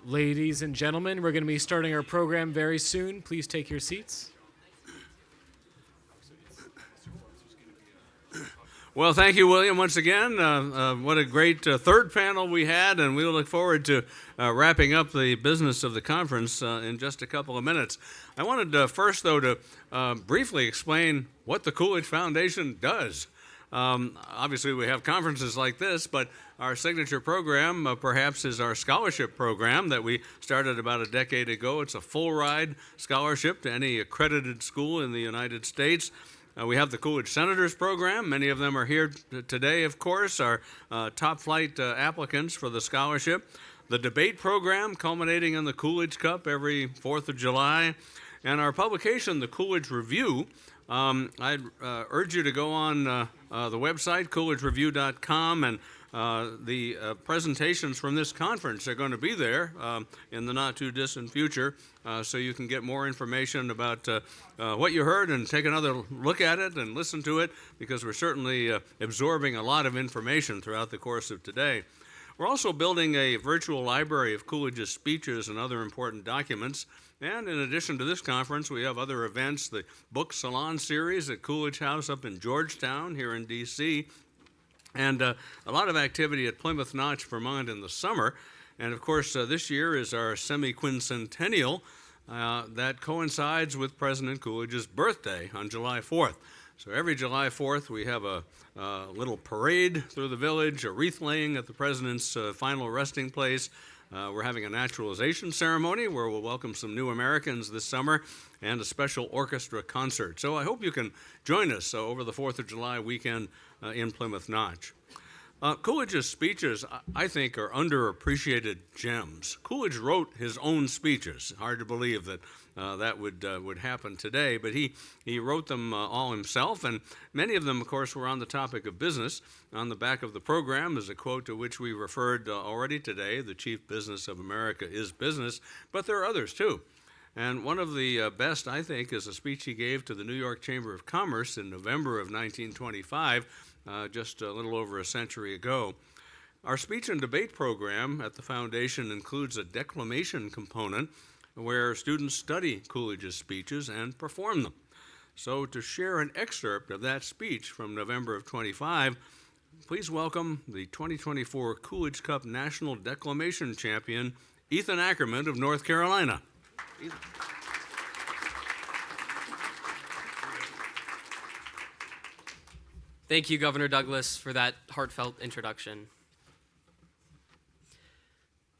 Ladies and gentlemen, we're going to be starting our program very soon. Please take your seats. Well, thank you, William, once again. What a great third panel we had, and we'll look forward to wrapping up the business of the conference in just a couple of minutes. I wanted first, though, to briefly explain what the Coolidge Foundation does. Obviously, we have conferences like this, but our signature program perhaps is our scholarship program that we started about a decade ago. It's a full-ride scholarship to any accredited school in the United States. We have the Coolidge Senators program. Many of them are here today, of course, are top-flight applicants for the scholarship. The debate program, culminating in the Coolidge Cup every 4th of July. And our publication, the Coolidge Review. I'd urge you to go on the website, CoolidgeReview.com, and the presentations from this conference are going to be there in the not-too-distant future, so you can get more information about what you heard and take another look at it and listen to it, because we're certainly absorbing a lot of information throughout the course of today. We're also building a virtual library of Coolidge's speeches and other important documents. And in addition to this conference, we have other events, the Book Salon Series at Coolidge House up in Georgetown here in D.C., and a lot of activity at Plymouth Notch, Vermont in the summer. And of course, this year is our semi-quincentennial that coincides with President Coolidge's birthday on July 4th. So every July 4th, we have a little parade through the village, a wreath laying at the president's final resting place. We're having a naturalization ceremony where we'll welcome some new Americans this summer, and a special orchestra concert. So I hope you can join us over the 4th of July weekend in Plymouth Notch. Coolidge's speeches, I think, are underappreciated gems. Coolidge wrote his own speeches. Hard to believe that that would happen today, but he wrote them all himself, and many of them, of course, were on the topic of business. On the back of the program is a quote to which we referred already today: "The chief business of America is business," but there are others too. And one of the best, I think, is a speech he gave to the New York Chamber of Commerce in November of 1925, just a little over a century ago. Our speech and debate program at the foundation includes a declamation component where students study Coolidge's speeches and perform them. So to share an excerpt of that speech from November of 25, please welcome the 2024 Coolidge Cup National Declamation Champion, Ethan Ackerman of North Carolina. Ethan. Thank you, Governor Douglas, for that heartfelt introduction.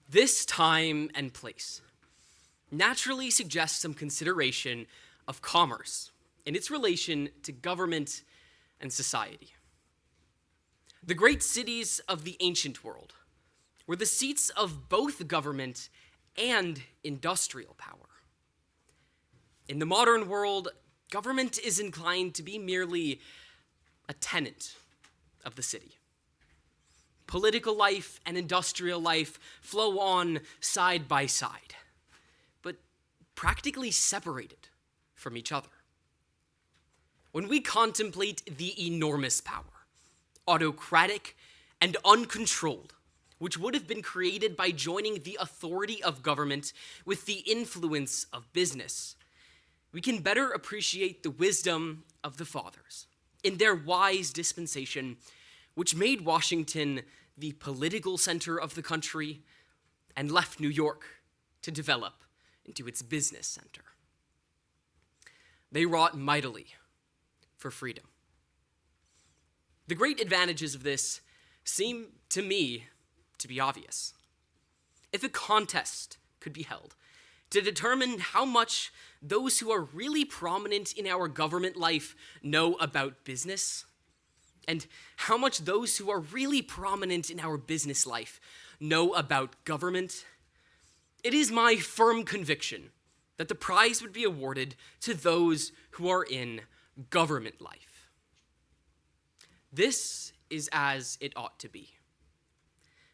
This time and place naturally suggests some consideration of commerce and its relation to government and society. The great cities of the ancient world were the seats of both government and industrial power. In the modern world, government is inclined to be merely a tenant of the city. Political life and industrial life flow on side by side, but practically separated from each other. When we contemplate the enormous power, autocratic and uncontrolled, which would have been created by joining the authority of government with the influence of business, we can better appreciate the wisdom of the fathers in their wise dispensation, which made Washington the political center of the country and left New York to develop into its business center. They wrought mightily for freedom. The great advantages of this seem to me to be obvious. If a contest could be held to determine how much those who are really prominent in our government life know about business, and how much those who are really prominent in our business life know about government, it is my firm conviction that the prize would be awarded to those who are in government life. This is as it ought to be.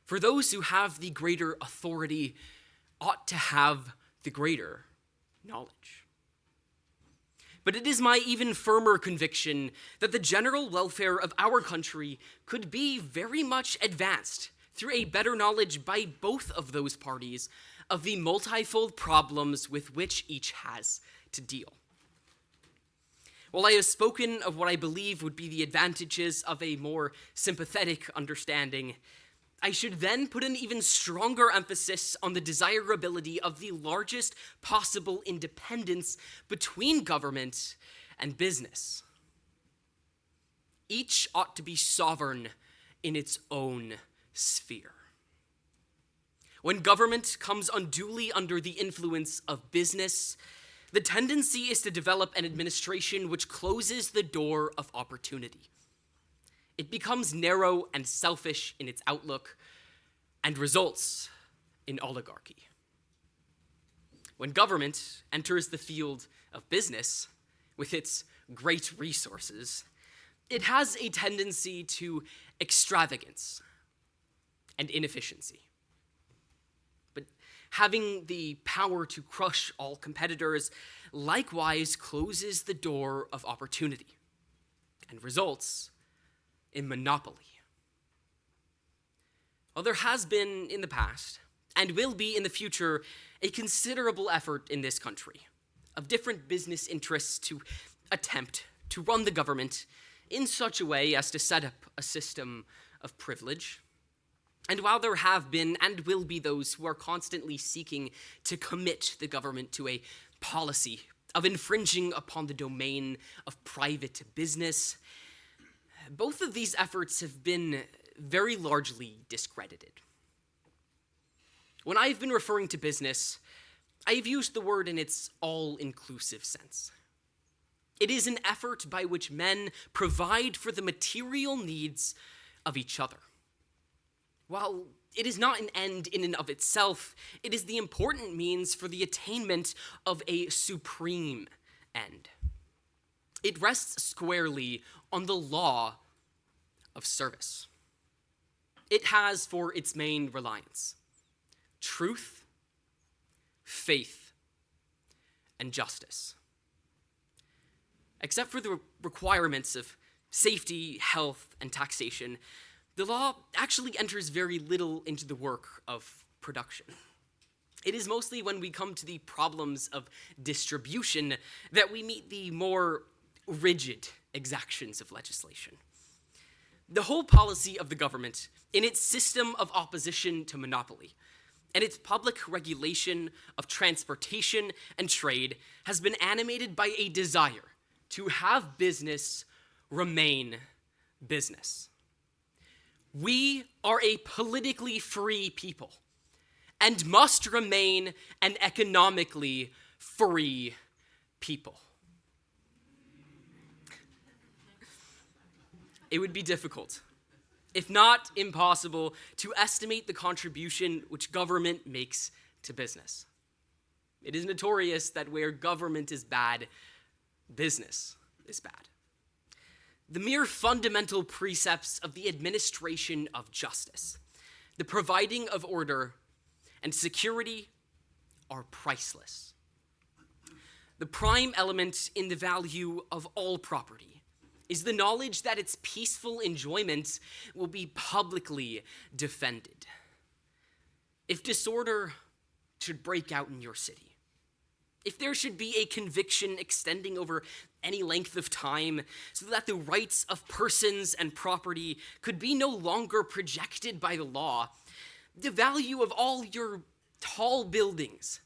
For those who have the greater authority ought to have the greater knowledge. But it is my even firmer conviction that the general welfare of our country could be very much advanced through a better knowledge by both of those parties of the multifold problems with which each has to deal. While I have spoken of what I believe would be the advantages of a more sympathetic understanding, I should then put an even stronger emphasis on the desirability of the largest possible independence between government and business. Each ought to be sovereign in its own sphere. When government comes unduly under the influence of business, the tendency is to develop an administration which closes the door of opportunity. It becomes narrow and selfish in its outlook and results in oligarchy. When government enters the field of business with its great resources, it has a tendency to extravagance and inefficiency. But having the power to crush all competitors likewise closes the door of opportunity and results in monopoly. While there has been in the past, and will be in the future, a considerable effort in this country of different business interests to attempt to run the government in such a way as to set up a system of privilege, and while there have been and will be those who are constantly seeking to commit the government to a policy of infringing upon the domain of private business, both of these efforts have been very largely discredited. When I've been referring to business, I've used the word in its all-inclusive sense. It is an effort by which men provide for the material needs of each other. While it is not an end in and of itself, it is the important means for the attainment of a supreme end. It rests squarely on the law of service. It has for its main reliance truth, faith, and justice. Except for the requirements of safety, health, and taxation, the law actually enters very little into the work of production. It is mostly when we come to the problems of distribution that we meet the more rigid exactions of legislation. The whole policy of the government, in its system of opposition to monopoly, and its public regulation of transportation and trade, has been animated by a desire to have business remain business. We are a politically free people and must remain an economically free people. It would be difficult, if not impossible, to estimate the contribution which government makes to business. It is notorious that where government is bad, business is bad. The mere fundamental precepts of the administration of justice, the providing of order and security, are priceless. The prime element in the value of all property is the knowledge that its peaceful enjoyment will be publicly defended. If disorder should break out in your city, if there should be a conviction extending over any length of time so that the rights of persons and property could be no longer projected by the law, the value of all your tall buildings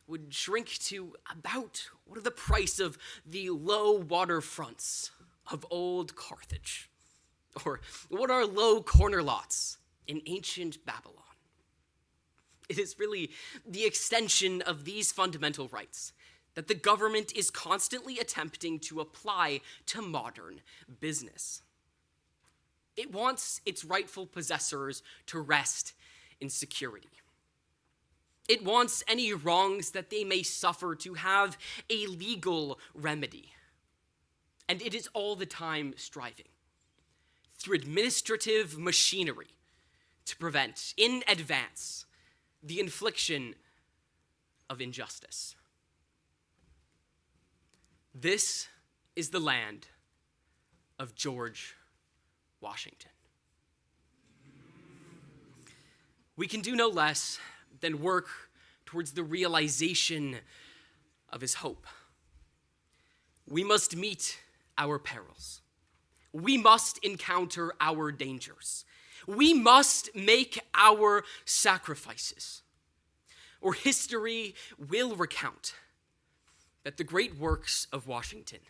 would shrink to about what are the price of the low waterfronts of old Carthage, or what are low corner lots in ancient Babylon. It is really the extension of these fundamental rights that the government is constantly attempting to apply to modern business. It wants its rightful possessors to rest in security. It wants any wrongs that they may suffer to have a legal remedy. And it is all the time striving through administrative machinery to prevent, in advance, the infliction of injustice. This is the land of George Washington. we can do no less than work towards the realization of his hope. We must meet our perils. We must encounter our dangers. We must make our sacrifices, or history will recount that the great works of Washington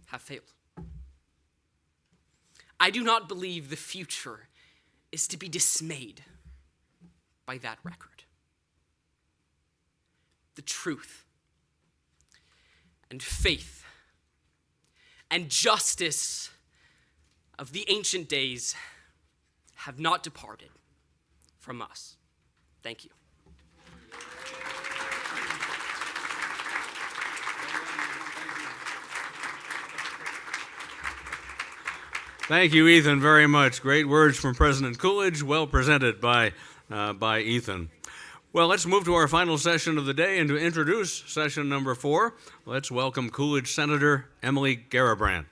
have failed. I do not believe the future is to be dismayed by that record. The truth and faith and justice of the ancient days have not departed from us. Thank you. Thank you, Ethan, very much. Great words from President Coolidge, well presented by Ethan. Well, let's move to our final session of the day, and to introduce session number 4, let's welcome Coolidge Senator Emily Garabrandt.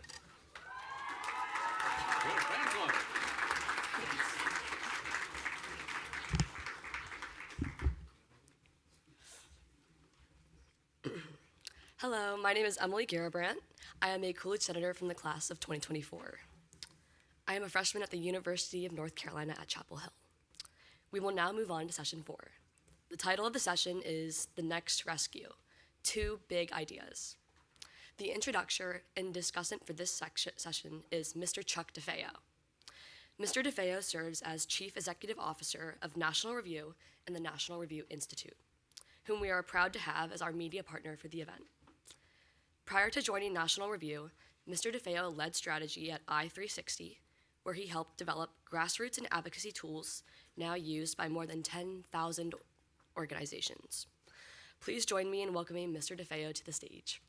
Hello, my name is Emily Garabrandt. I am a Coolidge Senator from the class of 2024. I am a freshman at the University of North Carolina at Chapel Hill. We will now move on to session 4. The title of the session is The Next Rescue, 2 Big Ideas. The introducer and discussant for this session is Mr. Chuck DeFeo. Mr. DeFeo serves as Chief Executive Officer of National Review and the National Review Institute, whom we are proud to have as our media partner for the event. Prior to joining National Review, Mr. DeFeo led strategy at I360, where he helped develop grassroots and advocacy tools now used by more than 10,000 organizations. Please join me in welcoming Mr. DeFeo to the stage.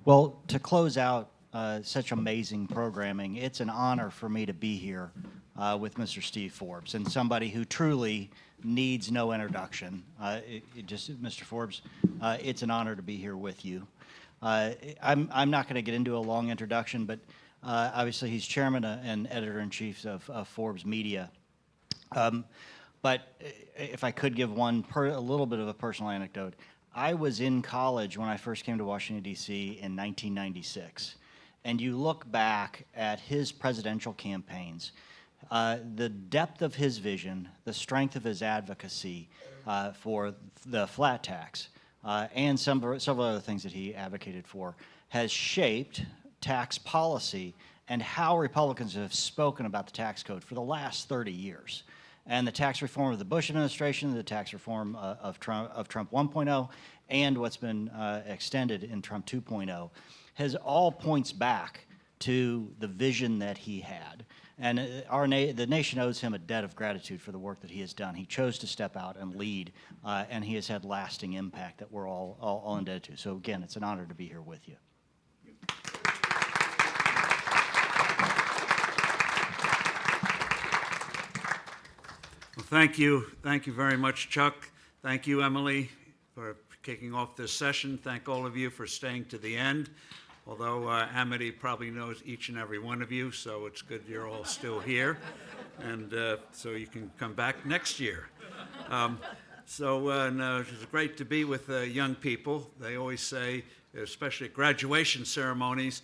Well, to close out such amazing programming, it's an honor for me to be here with Mr. Steve Forbes, and somebody who truly needs no introduction. Mr. Forbes, it's an honor to be here with you. I'm not going to get into a long introduction, but obviously he's chairman and editor-in-chief of Forbes Media. But if I could give a little bit of a personal anecdote, I was in college when I first came to Washington, D.C. in 1996. And you look back at his presidential campaigns, the depth of his vision, the strength of his advocacy for the flat tax, and several other things that he advocated for, has shaped tax policy and how Republicans have spoken about the tax code for the last 30 years. And the tax reform of the Bush administration, the tax reform of Trump 1.0, and what's been extended in Trump 2.0, all points back to the vision that he had. And the nation owes him a debt of gratitude for the work that he has done. He chose to step out and lead, and he has had lasting impact that we're all indebted to. So again, it's an honor to be here with you. Well, thank you. Thank you very much, Chuck. Thank you, Emily, for kicking off this session. Thank all of you for staying to the end. Although Amity probably knows each and every one of you, so it's good you're all still here. And so you can come back next year. It's great to be with young people. They always say, especially at graduation ceremonies,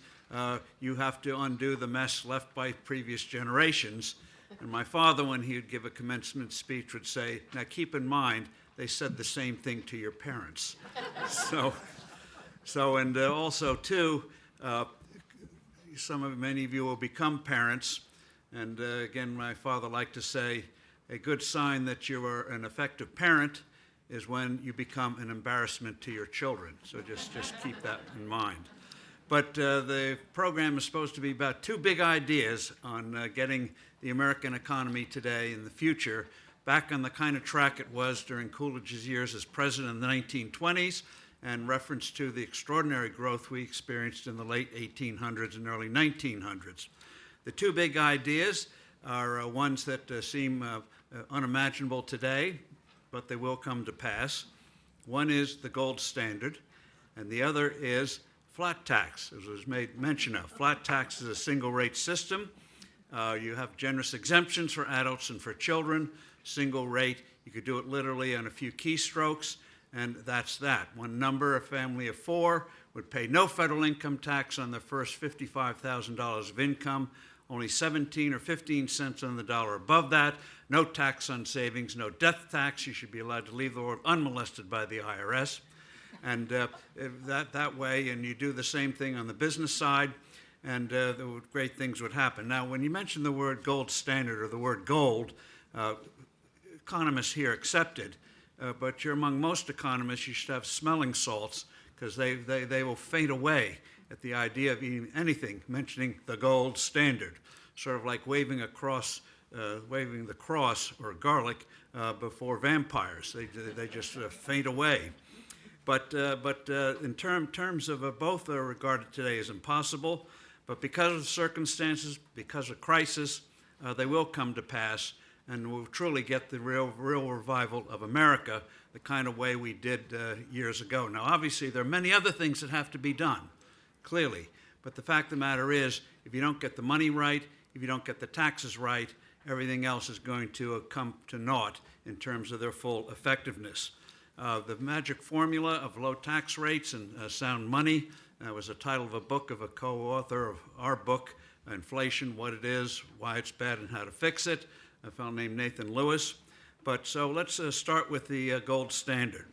you have to undo the mess left by previous generations. And my father, when he would give a commencement speech, would say, now keep in mind, they said the same thing to your parents. Also, too, many of you will become parents. And again, my father liked to say, a good sign that you are an effective parent is when you become an embarrassment to your children. So just keep that in mind. But the program is supposed to be about 2 big ideas on getting the American economy today and the future back on the kind of track it was during Coolidge's years as president in the 1920s, and reference to the extraordinary growth we experienced in the late 1800s and early 1900s. The 2 big ideas, are ones that seem unimaginable today, but they will come to pass. One is the gold standard, and the other is flat tax, as was made mention of. Flat tax is a single rate system. You have generous exemptions for adults and for children, single rate. You could do it literally on a few keystrokes, and that's that. One number, a family of four, would pay no federal income tax on the first $55,000 of income, only 17 or 15 cents on the dollar above that, no tax on savings, no death tax. You should be allowed to leave the world unmolested by the IRS. And that way, and you do the same thing on the business side, and great things would happen. Now, when you mention the word gold standard or the word gold, economists here accepted, but you're among most economists, you should have smelling salts, because they will faint away at the idea of eating anything mentioning the gold standard, sort of like waving the cross or garlic before vampires. They just faint away. But in terms of both are regarded today as impossible, but because of circumstances, because of crisis, they will come to pass, and we'll truly get the real revival of America, the kind of way we did years ago. Now, obviously, there are many other things that have to be done, clearly, but the fact of the matter is, if you don't get the money right, if you don't get the taxes right, everything else is going to come to naught in terms of their full effectiveness. The magic formula of low tax rates and sound money was the title of a book of a co-author of our book, Inflation, What It Is, Why It's Bad, and How to Fix It, a fellow named Nathan Lewis. But so let's start with the gold standard.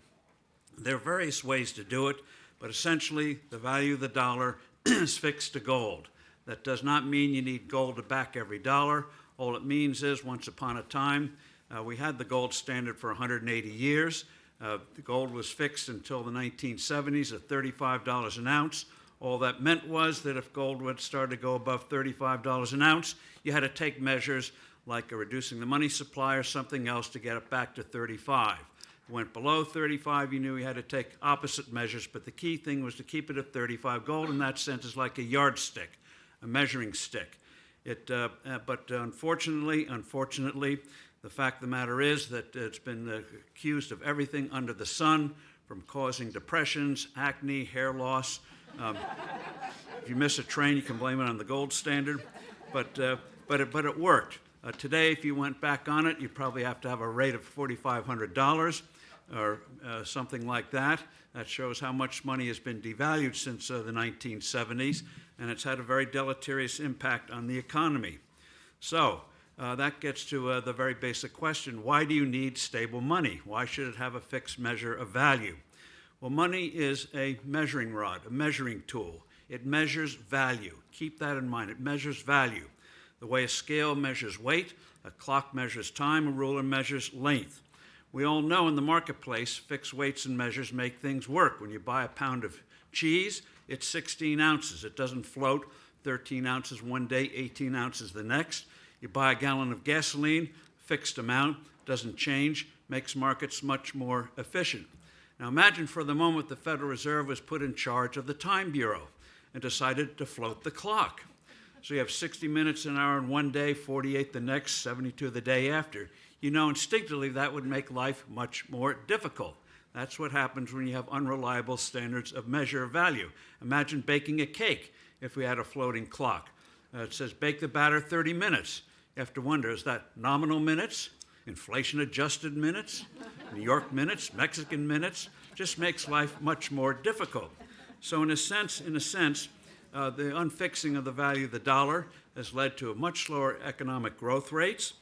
There are various ways to do it, but essentially the value of the dollar is fixed to gold. That does not mean you need gold to back every dollar. All it means is once upon a time, we had the gold standard for 180 years. The gold was fixed until the 1970s at $35 an ounce. All that meant was that if gold would start to go above $35 an ounce, you had to take measures like reducing the money supply or something else to get it back to 35. It went below 35, you knew you had to take opposite measures, but the key thing was to keep it at 35. Gold in that sense is like a yardstick, a measuring stick. But unfortunately, the fact of the matter is that it's been accused of everything under the sun, from causing depressions, acne, hair loss. If you miss a train, you can blame it on the gold standard, but it worked. Today, if you went back on it, you'd probably have to have a rate of $4,500 or something like that. That shows how much money has been devalued since the 1970s, and it's had a very deleterious impact on the economy. So that gets to the very basic question: why do you need stable money? Why should it have a fixed measure of value? Well, money is a measuring rod, a measuring tool. It measures value. Keep that in mind. It measures value. The way a scale measures weight, a clock measures time, a ruler measures length. We all know in the marketplace, fixed weights and measures make things work. When you buy a pound of cheese, it's 16 ounces. It doesn't float 13 ounces one day, 18 ounces the next. You buy a gallon of gasoline, fixed amount, doesn't change, makes markets much more efficient. Now imagine for the moment the Federal Reserve was put in charge of the Time Bureau and decided to float the clock. So you have 60 minutes an hour in one day, 48 the next, 72 the day after. You know instinctively that would make life much more difficult. That's what happens when you have unreliable standards of measure of value. Imagine baking a cake if we had a floating clock. It says bake the batter 30 minutes. You have to wonder, is that nominal minutes, inflation-adjusted minutes, New York minutes, Mexican minutes? Just makes life much more difficult. So in a sense, the unfixing of the value of the dollar has led to much slower economic growth rates.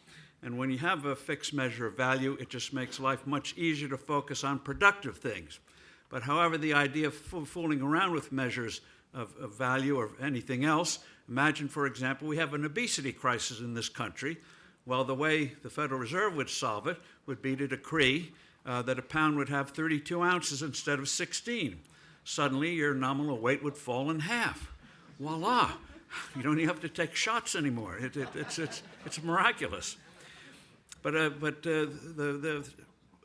And when you have a fixed measure of value, it just makes life much easier to focus on productive things. But however, the idea of fooling around with measures of value or anything else, imagine, for example, we have an obesity crisis in this country. Well, the way the Federal Reserve would solve it would be to decree that a pound would have 32 ounces instead of 16. Suddenly, your nominal weight would fall in half. Voila! You don't even have to take shots anymore. It's miraculous. But the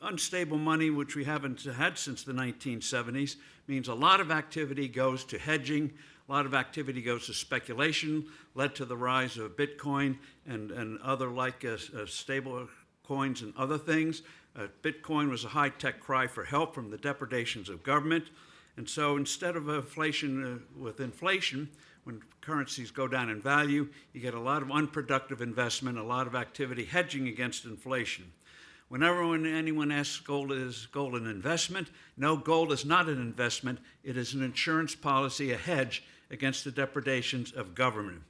unstable money, which we haven't had since the 1970s, means a lot of activity goes to hedging, A lot of activity goes to speculation, led to the rise of Bitcoin and other like stable coins and other things. Bitcoin was a high-tech cry for help from the depredations of government. And so instead of inflation, with inflation, when currencies go down in value, you get a lot of unproductive investment, a lot of activity hedging against inflation. Whenever anyone asks is gold an investment? No, gold is not an investment. It is an insurance policy, a hedge against the depredations of government.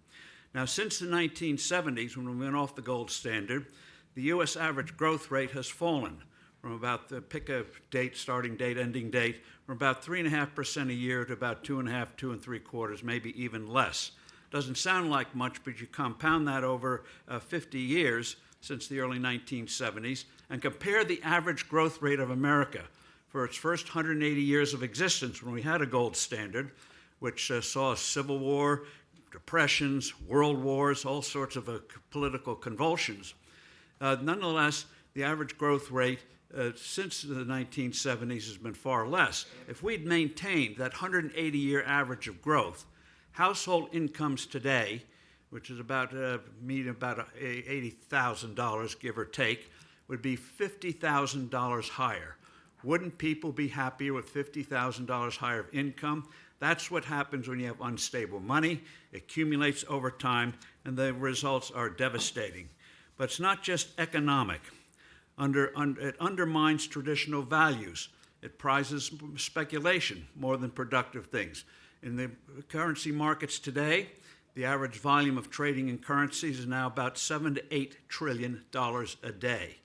Now, since the 1970s, when we went off the gold standard, the U.S. average growth rate has fallen from about, pick a date, starting date, ending date, from about 3.5% a year to about 2.5%, 2.75%, maybe even less. Doesn't sound like much, but you compound that over 50 years since the early 1970s and compare the average growth rate of America for its first 180 years of existence when we had a gold standard, which saw a civil war, depressions, world wars, all sorts of political convulsions. Nonetheless, the average growth rate since the 1970s has been far less. If we'd maintained that 180-year average of growth, household incomes today, which is about $80,000, give or take, would be $50,000 higher. Wouldn't people be happier with $50,000 higher of income? That's what happens when you have unstable money. It accumulates over time, and the results are devastating. But it's not just economic. It undermines traditional values. It prizes speculation more than productive things. In the currency markets today, the average volume of trading in currencies is now about $7 to $8 trillion a day.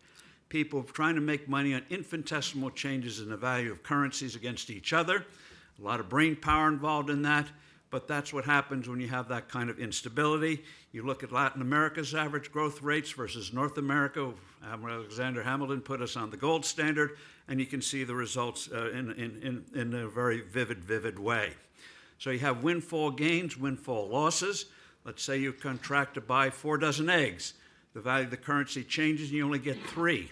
People trying to make money on infinitesimal changes in the value of currencies against each other. A lot of brain power involved in that, but that's what happens when you have that kind of instability. You look at Latin America's average growth rates versus North America. Alexander Hamilton put us on the gold standard, and you can see the results in a very vivid way. So you have windfall gains, windfall losses. Let's say you contract to buy 4 dozen eggs. The value of the currency changes and you only get 3.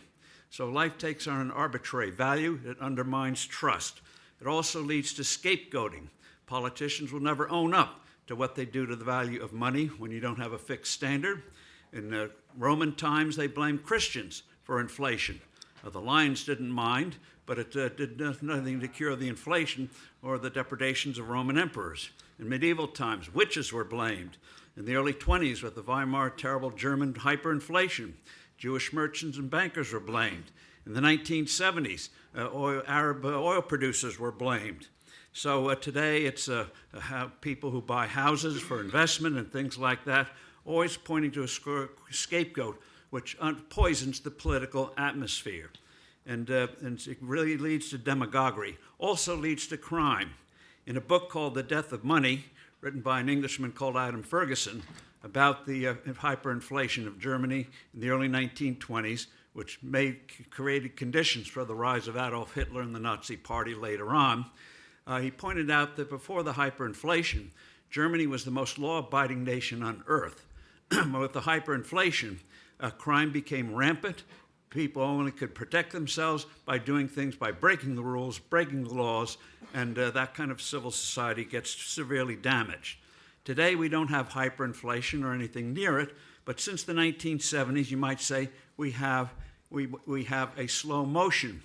So life takes on an arbitrary value. It undermines trust. It also leads to scapegoating. Politicians will never own up to what they do to the value of money when you don't have a fixed standard. In Roman times, they blamed Christians for inflation. The lions didn't mind, but it did nothing to cure the inflation or the depredations of Roman emperors. In medieval times, witches were blamed. In the early 20s, with the Weimar terrible German hyperinflation, Jewish merchants and bankers were blamed. In the 1970s, Arab oil producers were blamed. So today, it's people who buy houses for investment and things like that, always pointing to a scapegoat, which poisons the political atmosphere. And it really leads to demagoguery, also leads to crime. In a book called The Death of Money, written by an Englishman called Adam Ferguson, about the hyperinflation of Germany in the early 1920s, which created conditions for the rise of Adolf Hitler and the Nazi Party later on, he pointed out that before the hyperinflation, Germany was the most law-abiding nation on earth. With the hyperinflation, crime became rampant. People only could protect themselves by doing things, by breaking the rules, breaking the laws, and that kind of civil society gets severely damaged. Today, we don't have hyperinflation or anything near it, but since the 1970s, you might say we have a slow motion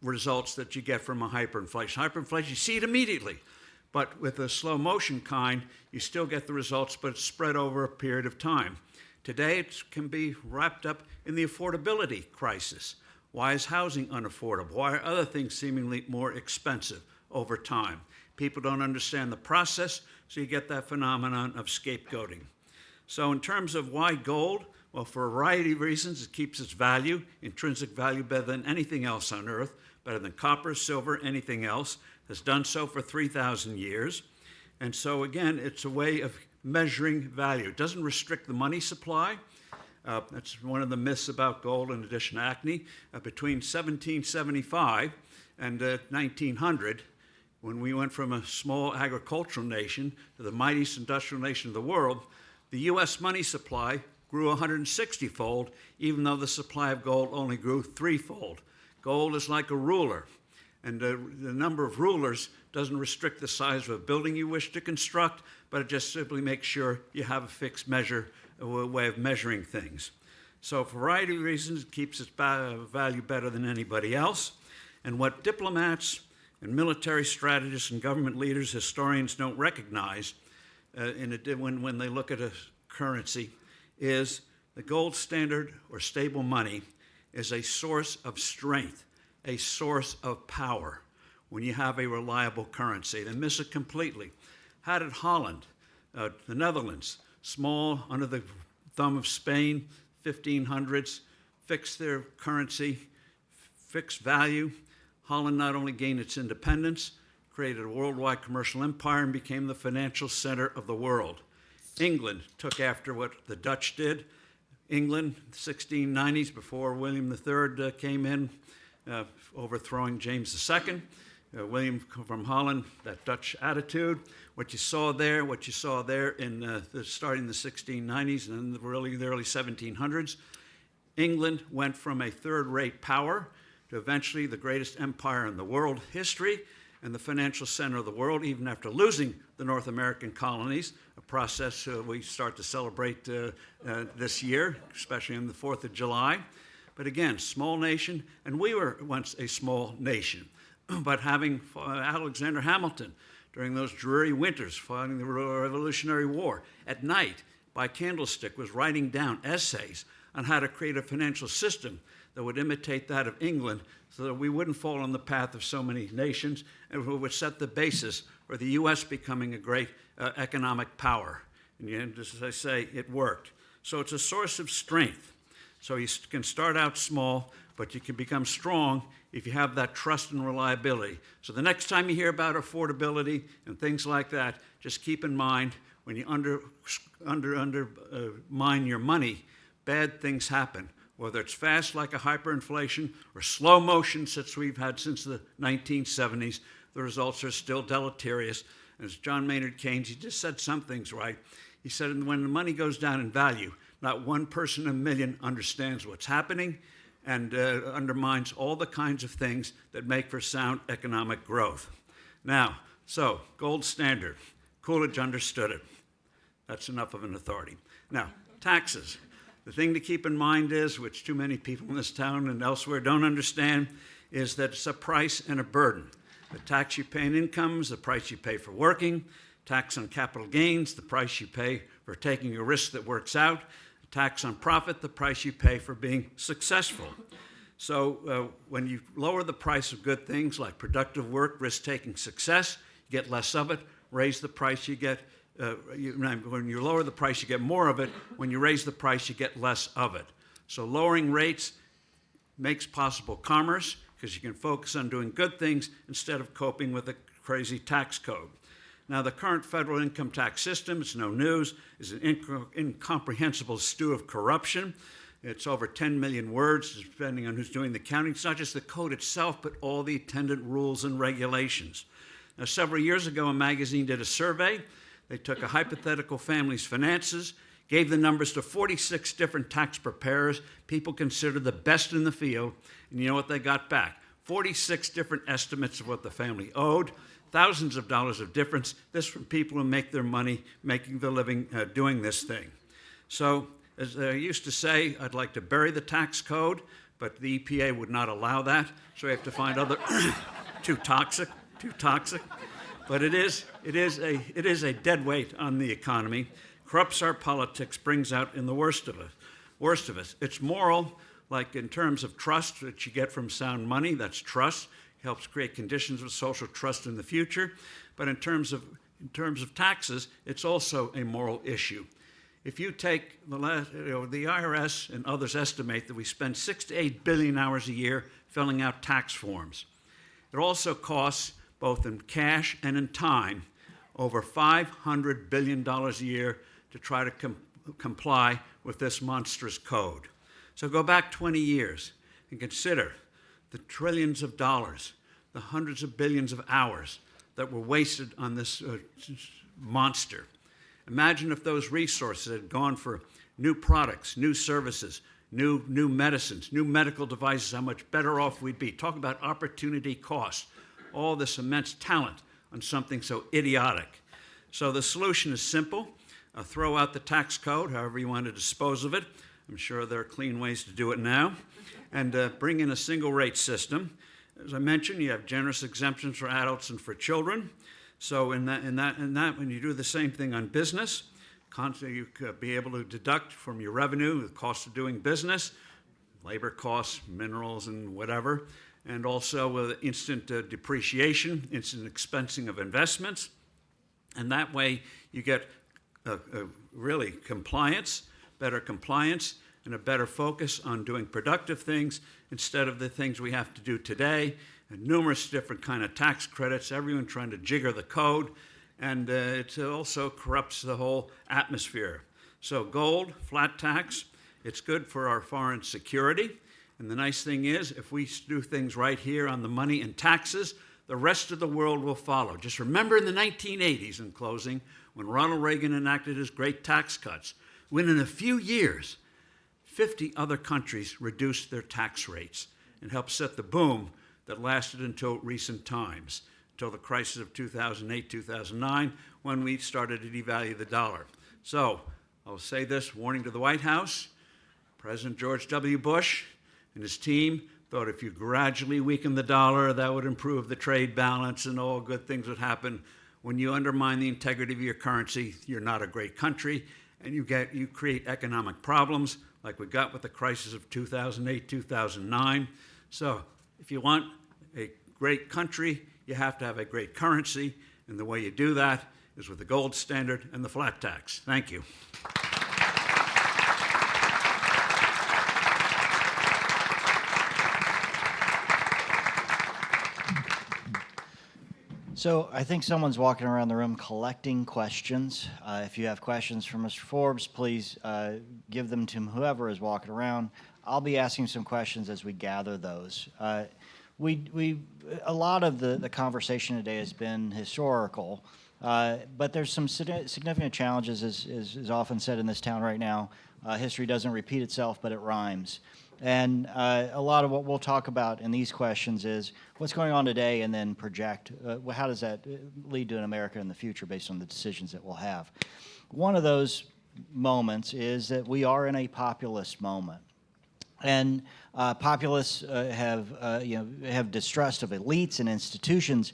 results that you get from a hyperinflation. Hyperinflation, you see it immediately. But with the slow motion kind, you still get the results, but it's spread over a period of time. Today, it can be wrapped up in the affordability crisis. Why is housing unaffordable? Why are other things seemingly more expensive over time? People don't understand the process, so you get that phenomenon of scapegoating. So in terms of why gold, well, for a variety of reasons, it keeps its value, intrinsic value, better than anything else on earth, better than copper, silver, anything else. Has done so for 3,000 years. And so, again, it's a way of measuring value. It doesn't restrict the money supply. That's one of the myths about gold, in addition to acne. Between 1775 and 1900, when we went from a small agricultural nation to the mightiest industrial nation of the world, the U.S. money supply grew 160-fold, even though the supply of gold only grew 3-fold. Gold is like a ruler. And the number of rulers doesn't restrict the size of a building you wish to construct, but it just simply makes sure you have a fixed measure, a way of measuring things. So for a variety of reasons, it keeps its value better than anybody else. And what diplomats and military strategists and government leaders, historians don't recognize when they look at a currency is the gold standard or stable money is a source of strength, a source of power when you have a reliable currency. They miss it completely. How did Holland, the Netherlands, small under the thumb of Spain, 1500s, fix their currency, fixed value? Holland not only gained its independence, created a worldwide commercial empire, and became the financial center of the world. England took after what the Dutch did. England, 1690s, before William III came in, overthrowing James II. William from Holland, that Dutch attitude. What you saw there in starting the 1690s and the early 1700s, England went from a third-rate power to eventually the greatest empire in the world history and the financial center of the world, even after losing the North American colonies, a process we start to celebrate this year, especially on the 4th of July. But again, small nation, and we were once a small nation. But having Alexander Hamilton during those dreary winters fighting the Revolutionary War, at night, by candlestick, was writing down essays on how to create a financial system that would imitate that of England so that we wouldn't fall on the path of so many nations and would set the basis for the U.S. becoming a great economic power. And as I say, it worked. So it's a source of strength. So you can start out small, but you can become strong if you have that trust and reliability. So the next time you hear about affordability and things like that, just keep in mind when you undermine your money, bad things happen. Whether it's fast like a hyperinflation or slow motion such we've had since the 1970s, the results are still deleterious. As John Maynard Keynes, he just said some things right. He said when the money goes down in value, not one person in a million understands what's happening and undermines all the kinds of things that make for sound economic growth. Now, so gold standard. Coolidge understood it. That's enough of an authority. Now, taxes. The thing to keep in mind is, which too many people in this town and elsewhere don't understand, is that it's a price and a burden. The tax you pay on incomes, the price you pay for working, tax on capital gains, the price you pay for taking a risk that works out, tax on profit, the price you pay for being successful. So when you lower the price of good things like productive work, risk-taking success, you get less of it. Raise the price, you get when you lower the price, you get more of it. When you raise the price, you get less of it. So lowering rates makes possible commerce because you can focus on doing good things instead of coping with a crazy tax code. Now, the current federal income tax system, it's no news, is an incomprehensible stew of corruption. It's over 10 million words, depending on who's doing the counting. It's not just the code itself, but all the attendant rules and regulations. Now, several years ago, a magazine did a survey. They took a hypothetical family's finances, gave the numbers to 46 different tax preparers, people considered the best in the field, and you know what they got back? 46 different estimates of what the family owed, thousands of dollars of difference, this from people who make their money making their living doing this thing. So, as I used to say, I'd like to bury the tax code, but the EPA would not allow that, so we have to find other, too toxic. But it is a dead weight on the economy, corrupts our politics, brings out in the worst of us. It's moral, like in terms of trust that you get from sound money, that's trust, helps create conditions of social trust in the future. But in terms of taxes, it's also a moral issue. If you take the IRS and others estimate that we spend 6 to 8 billion hours a year filling out tax forms. It also costs, both in cash and in time, over $500 billion a year to try to comply with this monstrous code. So go back 20 years and consider the trillions of dollars, the hundreds of billions of hours that were wasted on this monster. Imagine if those resources had gone for new products, new services, new medicines, new medical devices, how much better off we'd be. Talk about opportunity cost. All this immense talent on something so idiotic. So the solution is simple. Throw out the tax code, however you want to dispose of it. I'm sure there are clean ways to do it now. And bring in a single rate system. As I mentioned, you have generous exemptions for adults and for children. So in that, when you do the same thing on business, you could be able to deduct from your revenue the cost of doing business, labor costs, minerals, and whatever, and also with instant depreciation, instant expensing of investments. And that way you get really compliance, better compliance, and a better focus on doing productive things instead of the things we have to do today, and numerous different kind of tax credits, everyone trying to jigger the code, and it also corrupts the whole atmosphere. So gold, flat tax, it's good for our foreign security, and the nice thing is, if we do things right here on the money and taxes, the rest of the world will follow. Just remember in the 1980s, in closing, when Ronald Reagan enacted his great tax cuts, when in a few years, 50 other countries reduced their tax rates and helped set the boom that lasted until recent times, until the crisis of 2008, 2009, when we started to devalue the dollar. So I'll say this, warning to the White House, President George W. Bush and his team thought if you gradually weaken the dollar, that would improve the trade balance and all good things would happen. When you undermine the integrity of your currency, you're not a great country, and you create economic problems like we got with the crisis of 2008, 2009. So if you want a great country, you have to have a great currency, and the way you do that is with the gold standard and the flat tax. Thank you. So I think someone's walking around the room collecting questions. If you have questions for Mr. Forbes, please give them to whoever is walking around. I'll be asking some questions as we gather those. A lot of the conversation today has been historical, but there's some significant challenges, as is often said in this town right now. History doesn't repeat itself, but it rhymes. And a lot of what we'll talk about in these questions is what's going on today and then project how does that lead to an America in the future based on the decisions that we'll have. One of those moments is that we are in a populist moment. And populists have distrust of elites and institutions,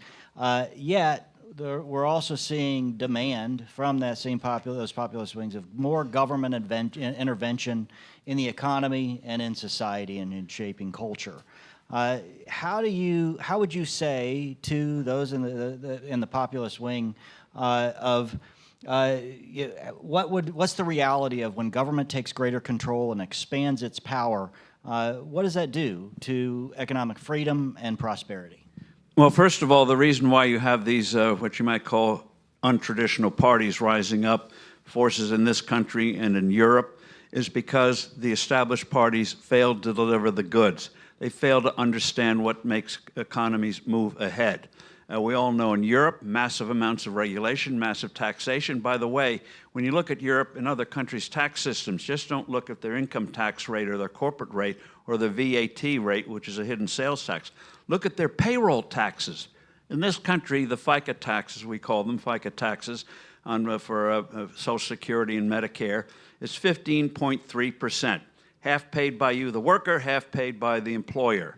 yet we're also seeing demand from that same those populist wings of more government intervention in the economy and in society and in shaping culture. How would you say to those in the populist wing what's the reality of when government takes greater control and expands its power? What does that do to economic freedom and prosperity? Well, first of all, the reason why you have these, what you might call untraditional parties rising up, forces in this country and in Europe, is because the established parties failed to deliver the goods. They failed to understand what makes economies move ahead. We all know in Europe, massive amounts of regulation, massive taxation. By the way, when you look at Europe and other countries' tax systems, just don't look at their income tax rate or their corporate rate or the VAT rate, which is a hidden sales tax. Look at their payroll taxes. In this country, the FICA taxes, we call them FICA taxes for Social Security and Medicare, is 15.3%. Half paid by you, the worker, half paid by the employer.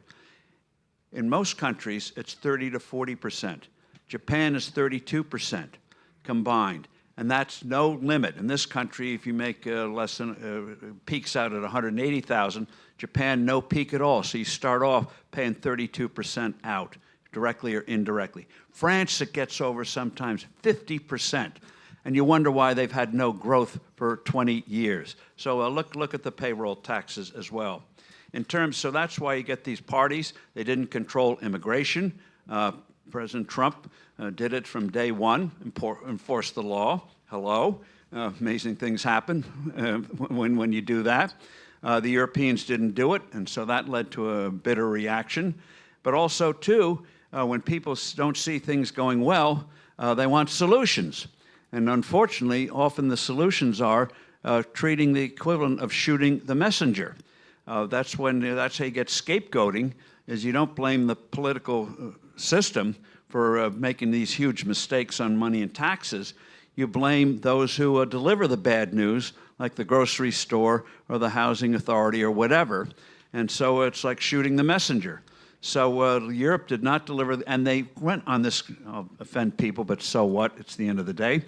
In most countries, it's 30 to 40%. Japan is 32% combined, and that's no limit. In this country, if you make less than peaks out at 180,000, Japan no peak at all. So you start off paying 32% out, directly or indirectly. France, it gets over sometimes 50%, and you wonder why they've had no growth for 20 years. So look at the payroll taxes as well. So that's why you get these parties. They didn't control immigration. President Trump did it from day one, enforced the law. Hello. Amazing things happen when you do that. The Europeans didn't do it, and so that led to a bitter reaction. But also, too, when people don't see things going well, they want solutions. And unfortunately, often the solutions are treating the equivalent of shooting the messenger. That's how you get scapegoating, is you don't blame the political system for making these huge mistakes on money and taxes, you blame those who deliver the bad news, like the grocery store or the housing authority or whatever. And so it's like shooting the messenger. So Europe did not deliver, and they went on this, I'll offend people, but so what? It's the end of the day.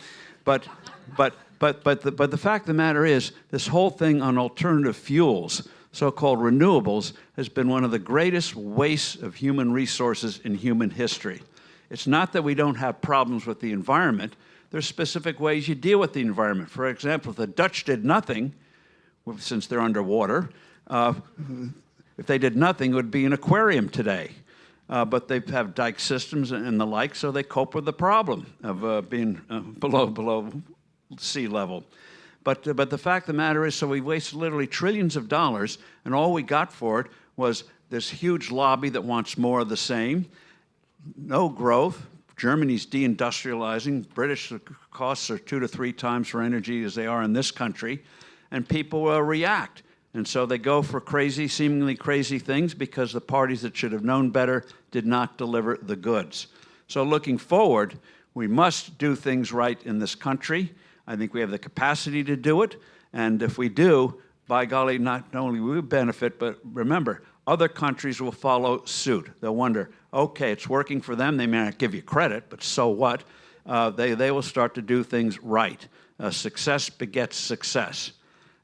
But the fact of the matter is, this whole thing on alternative fuels, so-called renewables, has been one of the greatest wastes of human resources in human history. It's not that we don't have problems with the environment. There's specific ways you deal with the environment. For example, if the Dutch did nothing, since they're underwater, if they did nothing, it would be an aquarium today. But they have dike systems and the like, so they cope with the problem of being below sea level. But the fact of the matter is, so we wasted literally trillions of dollars, and all we got for it was this huge lobby that wants more of the same. No growth. Germany's deindustrializing. British costs are 2 to 3 times for energy as they are in this country, and people react. And so they go for crazy, seemingly crazy things because the parties that should have known better did not deliver the goods. So looking forward, we must do things right in this country. I think we have the capacity to do it. And if we do, by golly, not only will we benefit, but remember, other countries will follow suit. They'll wonder, okay, it's working for them. They may not give you credit, but so what? They will start to do things right. Success begets success.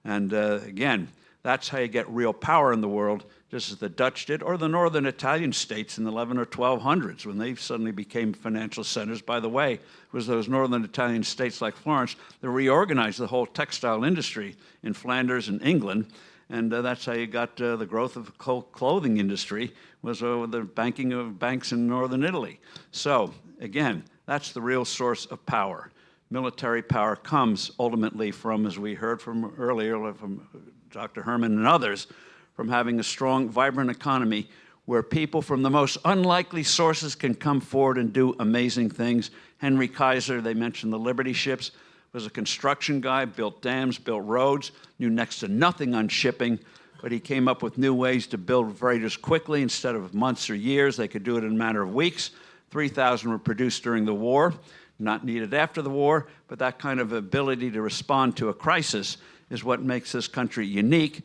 And again, that's how you get real power in the world, just as the Dutch did, or the northern Italian states in the 11 or 1200s when they suddenly became financial centers. By the way, it was those northern Italian states like Florence that reorganized the whole textile industry in Flanders and England, and that's how you got the growth of the clothing industry, was the banking of banks in northern Italy. So, again, that's the real source of power. Military power comes ultimately from, as we heard from earlier, from Dr. Herman and others, from having a strong, vibrant economy where people from the most unlikely sources can come forward and do amazing things. Henry Kaiser, they mentioned the Liberty ships, was a construction guy, built dams, built roads, knew next to nothing on shipping, but he came up with new ways to build freighters quickly. Instead of months or years, they could do it in a matter of weeks. 3,000 were produced during the war, not needed after the war, but that kind of ability to respond to a crisis is what makes this country unique.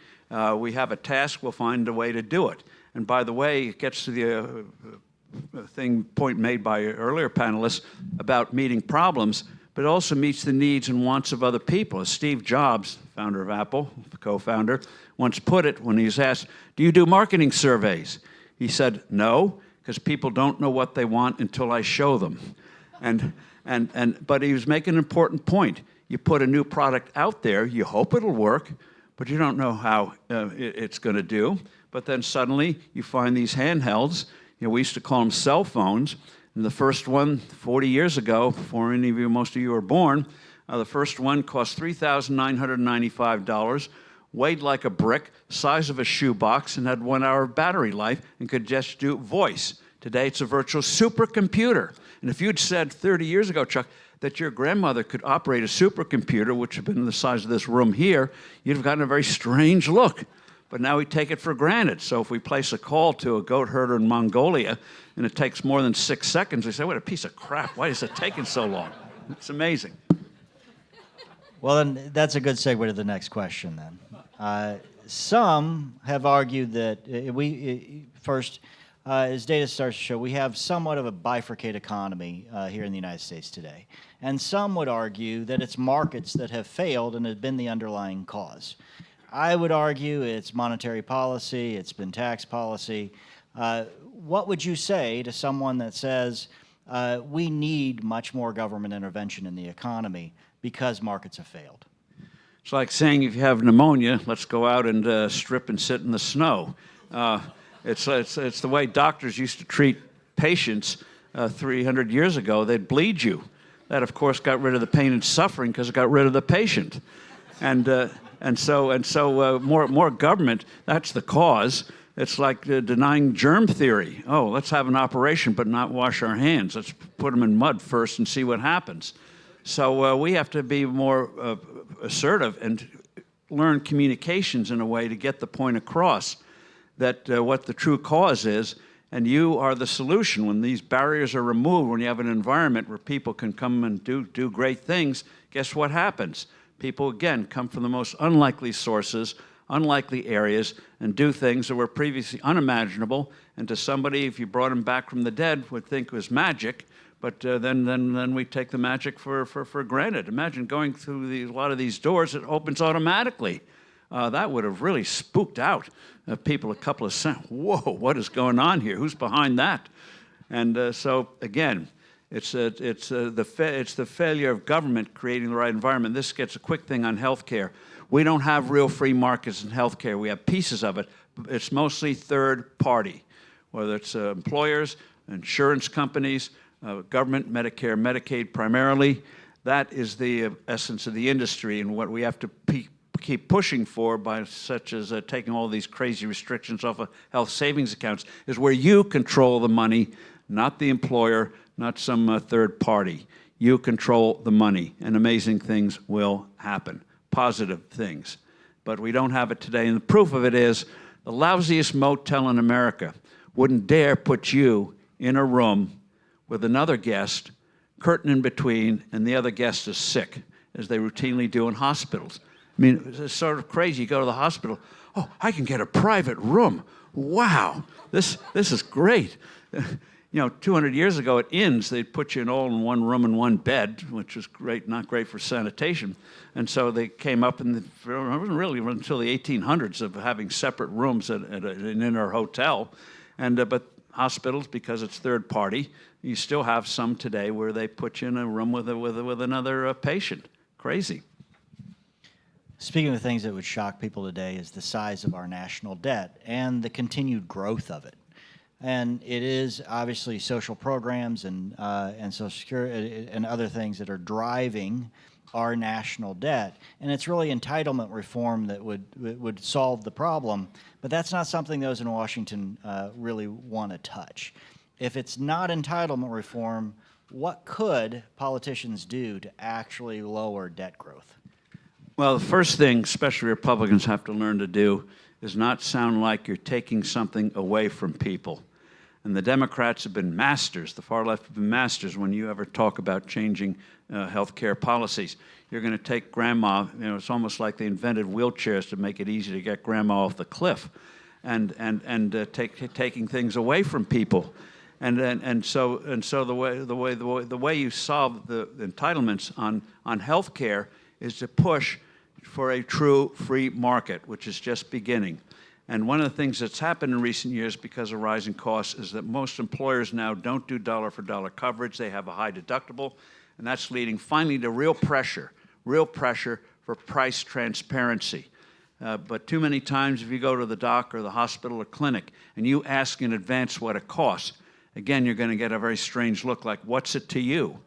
We have a task, we'll find a way to do it. And by the way, it gets to the point made by earlier panelists about meeting problems, but it also meets the needs and wants of other people. As Steve Jobs, founder of Apple, co-founder, once put it when he was asked, do you do marketing surveys? He said, no, because people don't know what they want until I show them. But he was making an important point. You put a new product out there, you hope it'll work, but you don't know how it's going to do. But then suddenly you find these handhelds. We used to call them cell phones. And the first one, 40 years ago, before most of you were born, the first one cost $3,995, weighed like a brick, size of a shoebox, and had 1 hour battery life, and could just do voice. Today it's a virtual supercomputer. And if you'd said 30 years ago, Chuck, that your grandmother could operate a supercomputer, which would have been the size of this room here, you'd have gotten a very strange look. But now we take it for granted. So if we place a call to a goat herder in Mongolia, and it takes more than 6 seconds, we say, what a piece of crap. Why is it taking so long? It's amazing. Well, then that's a good segue to the next question then. Some have argued that as data starts to show, we have somewhat of a bifurcated economy here in the United States today. And some would argue that it's markets that have failed and have been the underlying cause. I would argue it's monetary policy, it's been tax policy. What would you say to someone that says we need much more government intervention in the economy because markets have failed? It's like saying if you have pneumonia, let's go out and strip and sit in the snow. It's the way doctors used to treat patients 300 years ago. They'd bleed you. That, of course, got rid of the pain and suffering because it got rid of the patient. And so more government, that's the cause. It's like denying germ theory. Oh, let's have an operation but not wash our hands. Let's put them in mud first and see what happens. So we have to be more assertive and learn communications in a way to get the point across that what the true cause is And you are the solution. When these barriers are removed, when you have an environment where people can come and do great things, guess what happens? People, again, come from the most unlikely sources, unlikely areas, and do things that were previously unimaginable. And to somebody, if you brought him back from the dead, would think it was magic. But then we take the magic for granted. Imagine going through a lot of these doors, it opens automatically. That would have really spooked out people a couple of seconds. Whoa, what is going on here? Who's behind that? And so, again, it's the failure of government creating the right environment. This gets a quick thing on healthcare. We don't have real free markets in healthcare. We have pieces of it. It's mostly third party, whether it's employers, insurance companies, government, Medicare, Medicaid primarily. That is the essence of the industry, and what we have to keep pushing for, by such as taking all these crazy restrictions off of health savings accounts, is where you control the money, not the employer, not some third party. You control the money, and amazing things will happen, positive things. But we don't have it today, and the proof of it is the lousiest motel in America wouldn't dare put you in a room with another guest, curtain in between, and the other guest is sick, as they routinely do in hospitals. I mean, it's sort of crazy. You go to the hospital, oh, I can get a private room. Wow, this is great. 200 years ago at inns, they'd put you all in one room and one bed, which was great, not great for sanitation. And so they came up, and it wasn't really until the 1800s of having separate rooms at an inn or hotel. But hospitals, because it's third party, you still have some today where they put you in a room with another patient. Crazy. Speaking of things that would shock people today is the size of our national debt and the continued growth of it. And it is obviously social programs and Social Security and other things that are driving our national debt. And it's really entitlement reform that would solve the problem. But that's not something those in Washington really want to touch. If it's not entitlement reform, what could politicians do to actually lower debt growth? Well, the first thing, especially Republicans, have to learn to do is not sound like you're taking something away from people. And the Democrats have been masters, the far left have been masters when you ever talk about changing health care policies. You're going to take grandma, it's almost like they invented wheelchairs to make it easy to get grandma off the cliff, and taking things away from people. And so the way you solve the entitlements on health care is to push for a true free market, which is just beginning. And one of the things that's happened in recent years because of rising costs is that most employers now don't do dollar-for-dollar coverage. They have a high deductible, and that's leading finally to real pressure for price transparency. But too many times if you go to the doc or the hospital or clinic and you ask in advance what it costs, again, you're going to get a very strange look like, what's it to you?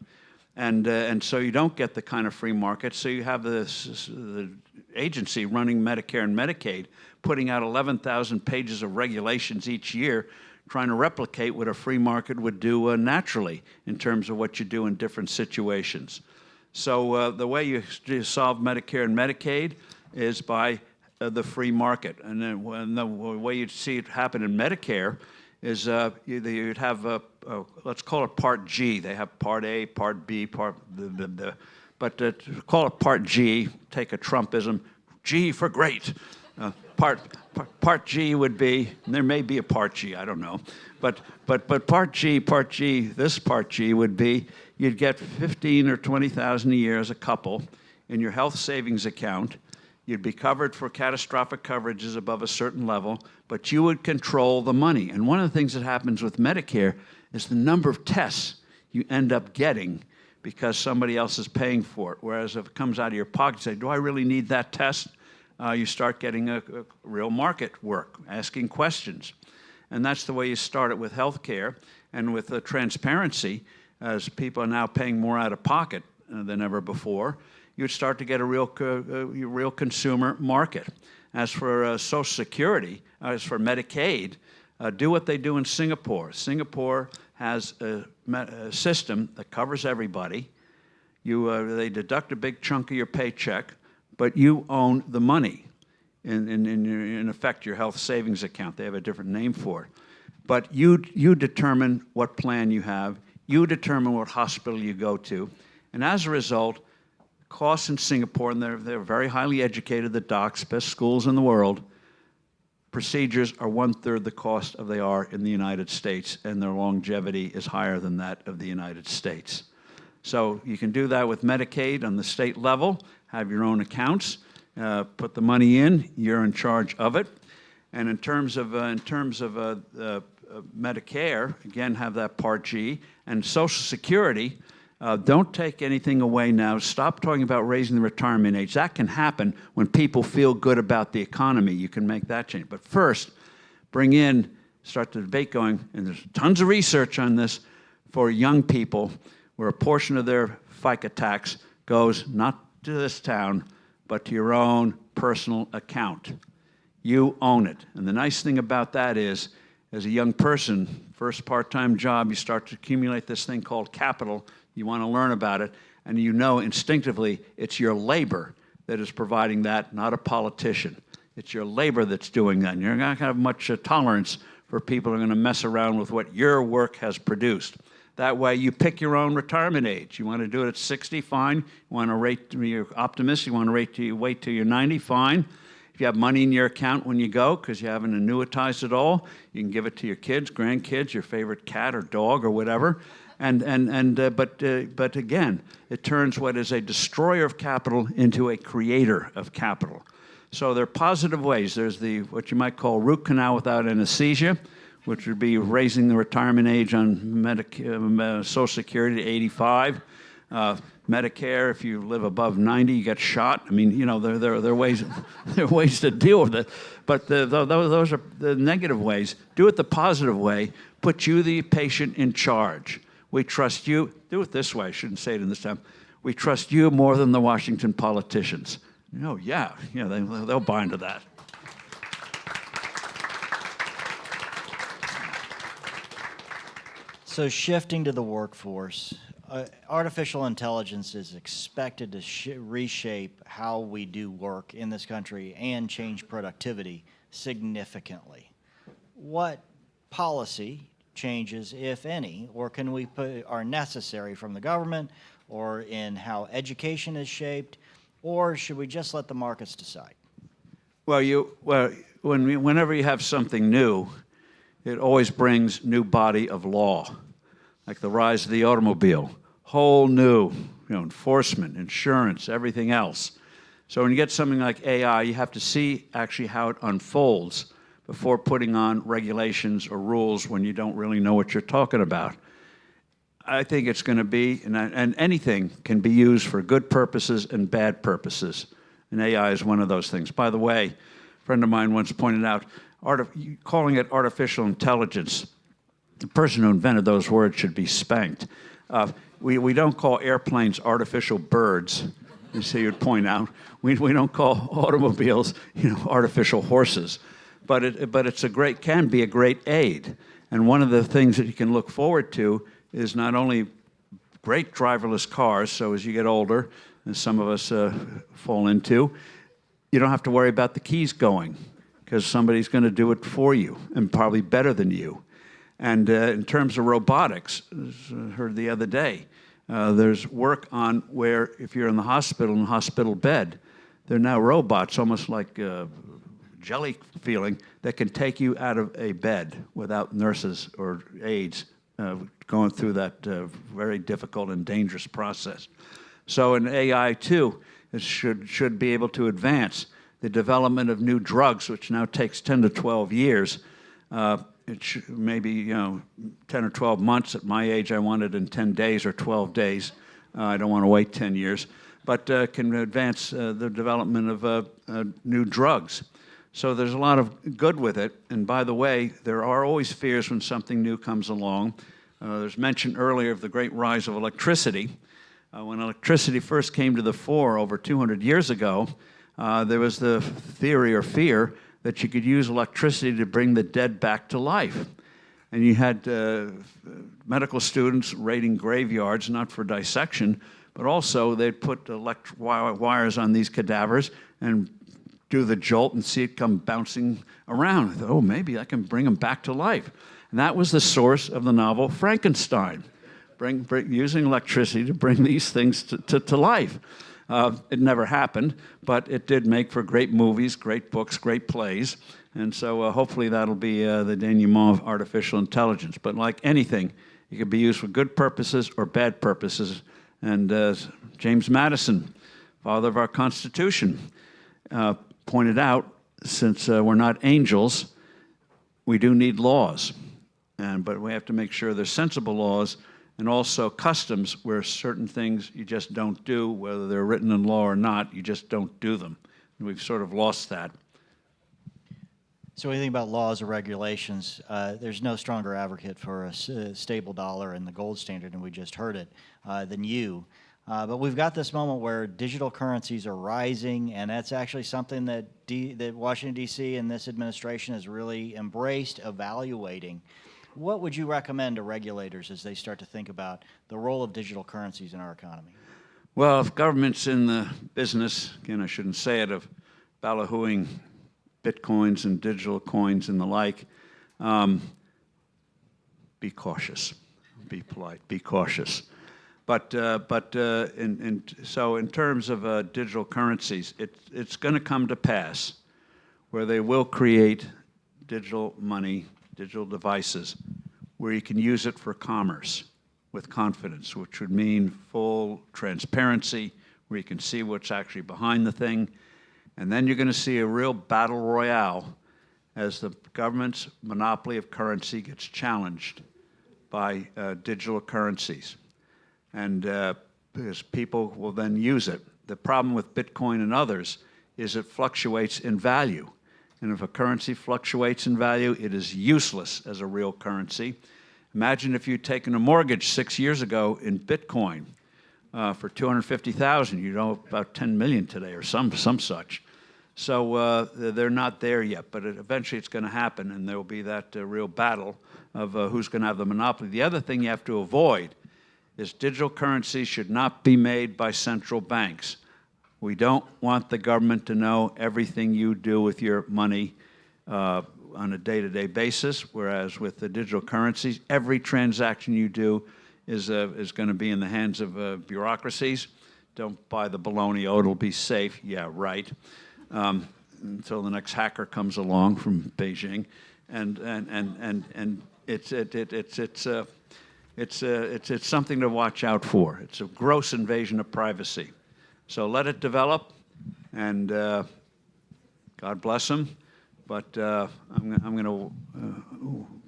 And so you don't get the kind of free market. So you have the agency running Medicare and Medicaid putting out 11,000 pages of regulations each year trying to replicate what a free market would do naturally in terms of what you do in different situations. So the way you solve Medicare and Medicaid is by the free market. And then the way you'd see it happen in Medicare is you'd have, let's call it Part G. They have Part A, Part B, but to call it Part G, take a Trumpism, G for great. Part G would be, and there may be a Part G, I don't know, but Part G, this Part G would be, you'd get $15,000 or $20,000 a year as a couple in your health savings account. You'd be covered for catastrophic coverages above a certain level, but you would control the money. And one of the things that happens with Medicare is the number of tests you end up getting because somebody else is paying for it. Whereas if it comes out of your pocket, say, do I really need that test? You start getting a real market work, asking questions. And that's the way you start it with healthcare and with transparency, as people are now paying more out of pocket than ever before. You'd start to get a real consumer market. As for Social Security, as for Medicaid, do what they do in Singapore. Singapore has a system that covers everybody. They deduct a big chunk of your paycheck, but you own the money. In effect, your health savings account. They have a different name for it. But you determine what plan you have. You determine what hospital you go to. And as a result, costs in Singapore, and they're very highly educated, the docs, best schools in the world, procedures are 1/3 the cost of they are in the United States, and their longevity is higher than that of the United States. So you can do that with Medicaid on the state level, have your own accounts, put the money in, you're in charge of it. And in terms of Medicare, again, have that Part G, and Social Security. Don't take anything away now. Stop talking about raising the retirement age. That can happen when people feel good about the economy. You can make that change. But first, start the debate going, and there's tons of research on this for young people, where a portion of their FICA tax goes not to this town, but to your own personal account. You own it. And the nice thing about that is, as a young person, first part-time job, you start to accumulate this thing called capital. You want to learn about it, and you know instinctively it's your labor that is providing that, not a politician. It's your labor that's doing that. And you're not going to have much tolerance for people who are going to mess around with what your work has produced. That way, you pick your own retirement age. You want to do it at 60, fine. You want to you're optimistic, you want to wait till you're 90, fine. If you have money in your account when you go because you haven't annuitized it all, you can give it to your kids, grandkids, your favorite cat or dog or whatever. But again, it turns what is a destroyer of capital into a creator of capital. So there are positive ways. There's what you might call root canal without anesthesia, which would be raising the retirement age on Social Security to 85. Medicare, if you live above 90, you get shot. I mean, there are ways to deal with it. But those are the negative ways. Do it the positive way. Put you, the patient, in charge. We trust you. Do it this way. I shouldn't say it in this time. We trust you more than the Washington politicians. They'll buy into that. So shifting to the workforce, artificial intelligence is expected to reshape how we do work in this country and change productivity significantly. What policy changes, if any, or can we are necessary from the government, or in how education is shaped, or should we just let the markets decide? Whenever you have something new, it always brings new body of law, like the rise of the automobile, whole new, enforcement, insurance, everything else. So when you get something like AI, you have to see actually how it unfolds before putting on regulations or rules when you don't really know what you're talking about. I think it's going to be, and anything can be used for good purposes and bad purposes, and AI is one of those things. By the way, a friend of mine once pointed out, calling it artificial intelligence, the person who invented those words should be spanked. We don't call airplanes artificial birds, you see, you'd point out. We don't call automobiles, artificial horses. But it can be a great aid. And one of the things that you can look forward to is not only great driverless cars, so as you get older, and some of us fall into, you don't have to worry about the keys going, because somebody's going to do it for you, and probably better than you. And in terms of robotics, as I heard the other day, there's work on where if you're in the hospital bed, there are now robots, almost like jelly feeling, that can take you out of a bed without nurses or aides going through that very difficult and dangerous process. So in AI, too, it should be able to advance the development of new drugs, which now takes 10 to 12 years. It should maybe 10 or 12 months. At my age, I want it in 10 days or 12 days. I don't want to wait 10 years. But can advance the development of new drugs. So there's a lot of good with it. And by the way, there are always fears when something new comes along. There's mention earlier of the great rise of electricity. When electricity first came to the fore over 200 years ago, there was the theory or fear that you could use electricity to bring the dead back to life. And you had medical students raiding graveyards, not for dissection, but also they'd put wires on these cadavers and do the jolt and see it come bouncing around. Oh, maybe I can bring them back to life. And that was the source of the novel Frankenstein, using electricity to bring these things to life. It never happened, but it did make for great movies, great books, great plays. And so hopefully that'll be the denouement of artificial intelligence. But like anything, it can be used for good purposes or bad purposes. And James Madison, father of our Constitution, pointed out, since we're not angels, we do need laws. But we have to make sure they're sensible laws, and also customs where certain things you just don't do, whether they're written in law or not, you just don't do them. And we've sort of lost that. So anything about laws or regulations, there's no stronger advocate for a stable dollar and the gold standard, and we just heard it, than you. But we've got this moment where digital currencies are rising, and that's actually something that Washington, D.C. and this administration has really embraced evaluating. What would you recommend to regulators as they start to think about the role of digital currencies in our economy? Well, if government's in the business, again, I shouldn't say it, of ballyhooing bitcoins and digital coins and the like, be cautious, be polite, be cautious. So in terms of digital currencies, it's going to come to pass where they will create digital money, digital devices, where you can use it for commerce with confidence, which would mean full transparency, where you can see what's actually behind the thing. And then you're going to see a real battle royale as the government's monopoly of currency gets challenged by digital currencies. And because people will then use it. The problem with Bitcoin and others is it fluctuates in value. And if a currency fluctuates in value, it is useless as a real currency. Imagine if you'd taken a mortgage 6 years ago in Bitcoin for $250,000. You'd owe about $10 million today or some such. So they're not there yet, but eventually it's going to happen, and there will be that real battle of who's going to have the monopoly. The other thing you have to avoid is digital currency should not be made by central banks. We don't want the government to know everything you do with your money on a day-to-day basis, whereas with the digital currencies, every transaction you do is going to be in the hands of bureaucracies. Don't buy the baloney, oh, it'll be safe. Yeah, right. Until the next hacker comes along from Beijing. And it's something to watch out for. It's a gross invasion of privacy. So let it develop, and God bless them. But I'm going to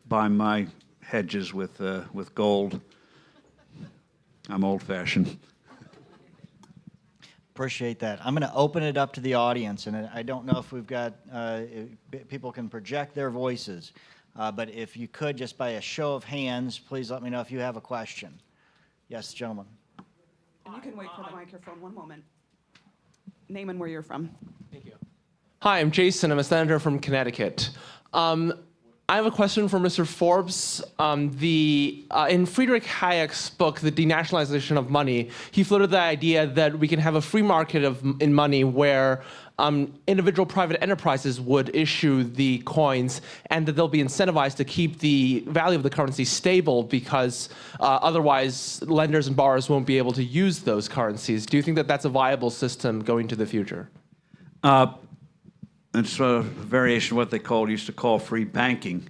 buy my hedges with gold. I'm old-fashioned. Appreciate that. I'm going to open it up to the audience, and I don't know if we've got if people can project their voices, but if you could, just by a show of hands, please let me know if you have a question. Yes, gentlemen. And you can wait for the microphone. One moment. Name and where you're from. Thank you. Hi, I'm Jason. I'm a senator from Connecticut. I have a question for Mr. Forbes. In Friedrich Hayek's book, The Denationalization of Money, he floated the idea that we can have a free market in money where individual private enterprises would issue the coins, and that they'll be incentivized to keep the value of the currency stable because otherwise lenders and borrowers won't be able to use those currencies. Do you think that that's a viable system going to the future? It's a variation of what they used to call free banking,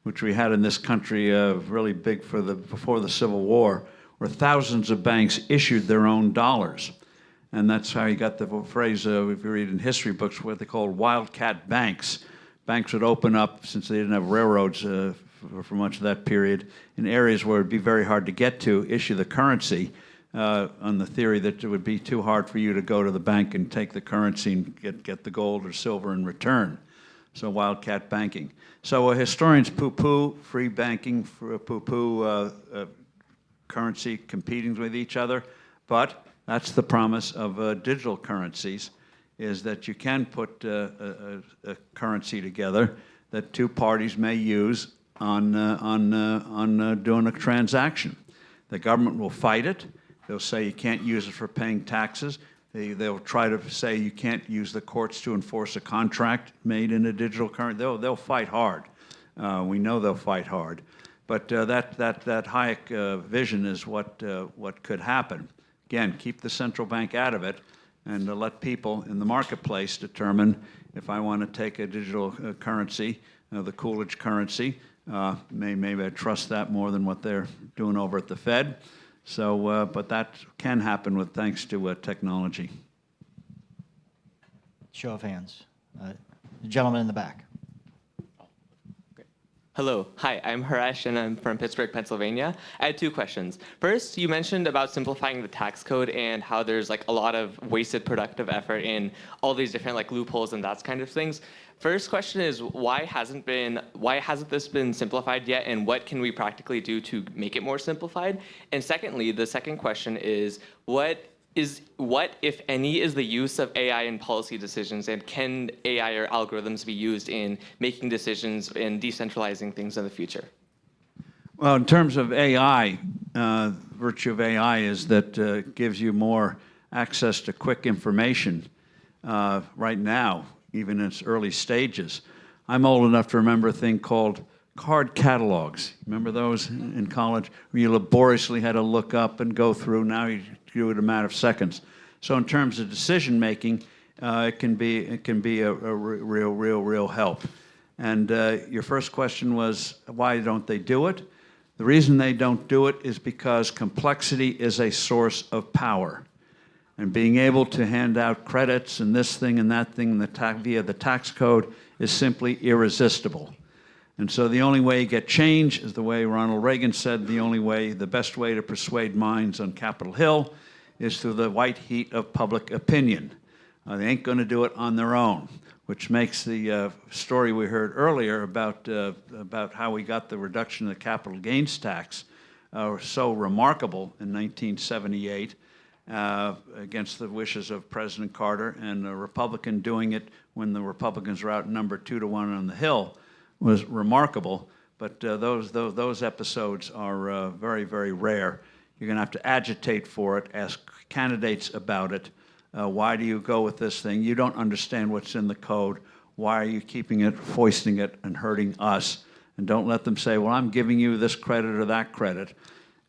which we had in this country really big before the Civil War, where thousands of banks issued their own dollars. And that's how you got the phrase, if you read in history books, what they called wildcat banks. Banks would open up, since they didn't have railroads for much of that period, in areas where it would be very hard to get to, issue the currency, on the theory that it would be too hard for you to go to the bank and take the currency and get the gold or silver in return. So wildcat banking. So historians poo-poo free banking, poo-poo currency competing with each other, but that's the promise of digital currencies, is that you can put a currency together that two parties may use on doing a transaction. The government will fight it. They'll say you can't use it for paying taxes. They'll try to say you can't use the courts to enforce a contract made in a digital currency. They'll fight hard. We know they'll fight hard. But that Hayek vision is what could happen. Again, keep the central bank out of it and let people in the marketplace determine if I want to take a digital currency, the Coolidge currency. Maybe I trust that more than what they're doing over at the Fed. So, but that can happen with thanks to technology. Show of hands. The gentleman in the back. Hello. Hi, I'm Harash, and I'm from Pittsburgh, Pennsylvania. I had two questions. First, you mentioned about simplifying the tax code and how there's like a lot of wasted productive effort in all these different like loopholes and that kind of things. First question is, why hasn't this been simplified yet, and what can we practically do to make it more simplified? And secondly, the second question is, what, if any, is the use of AI in policy decisions, and can AI or algorithms be used in making decisions and decentralizing things in the future? Well, in terms of AI, virtue of AI is that it gives you more access to quick information right now, even in its early stages. I'm old enough to remember a thing called card catalogs. Remember those in college, where you laboriously had to look up and go through? Now you do it in a matter of seconds. So in terms of decision making, it can be a real help. And your first question was, why don't they do it? The reason they don't do it is because complexity is a source of power. And being able to hand out credits and this thing and that thing via the tax code is simply irresistible. And so the only way you get change is the way Ronald Reagan said, the best way to persuade minds on Capitol Hill is through the white heat of public opinion. They ain't going to do it on their own, which makes the story we heard earlier about how we got the reduction of the capital gains tax so remarkable in 1978 against the wishes of President Carter, and a Republican doing it when the Republicans were outnumbered 2-1 on the Hill was remarkable. But those episodes are very, very rare. You're going to have to agitate for it, ask candidates about it. Why do you go with this thing? You don't understand what's in the code. Why are you keeping it, foisting it, and hurting us? And don't let them say, well, I'm giving you this credit or that credit.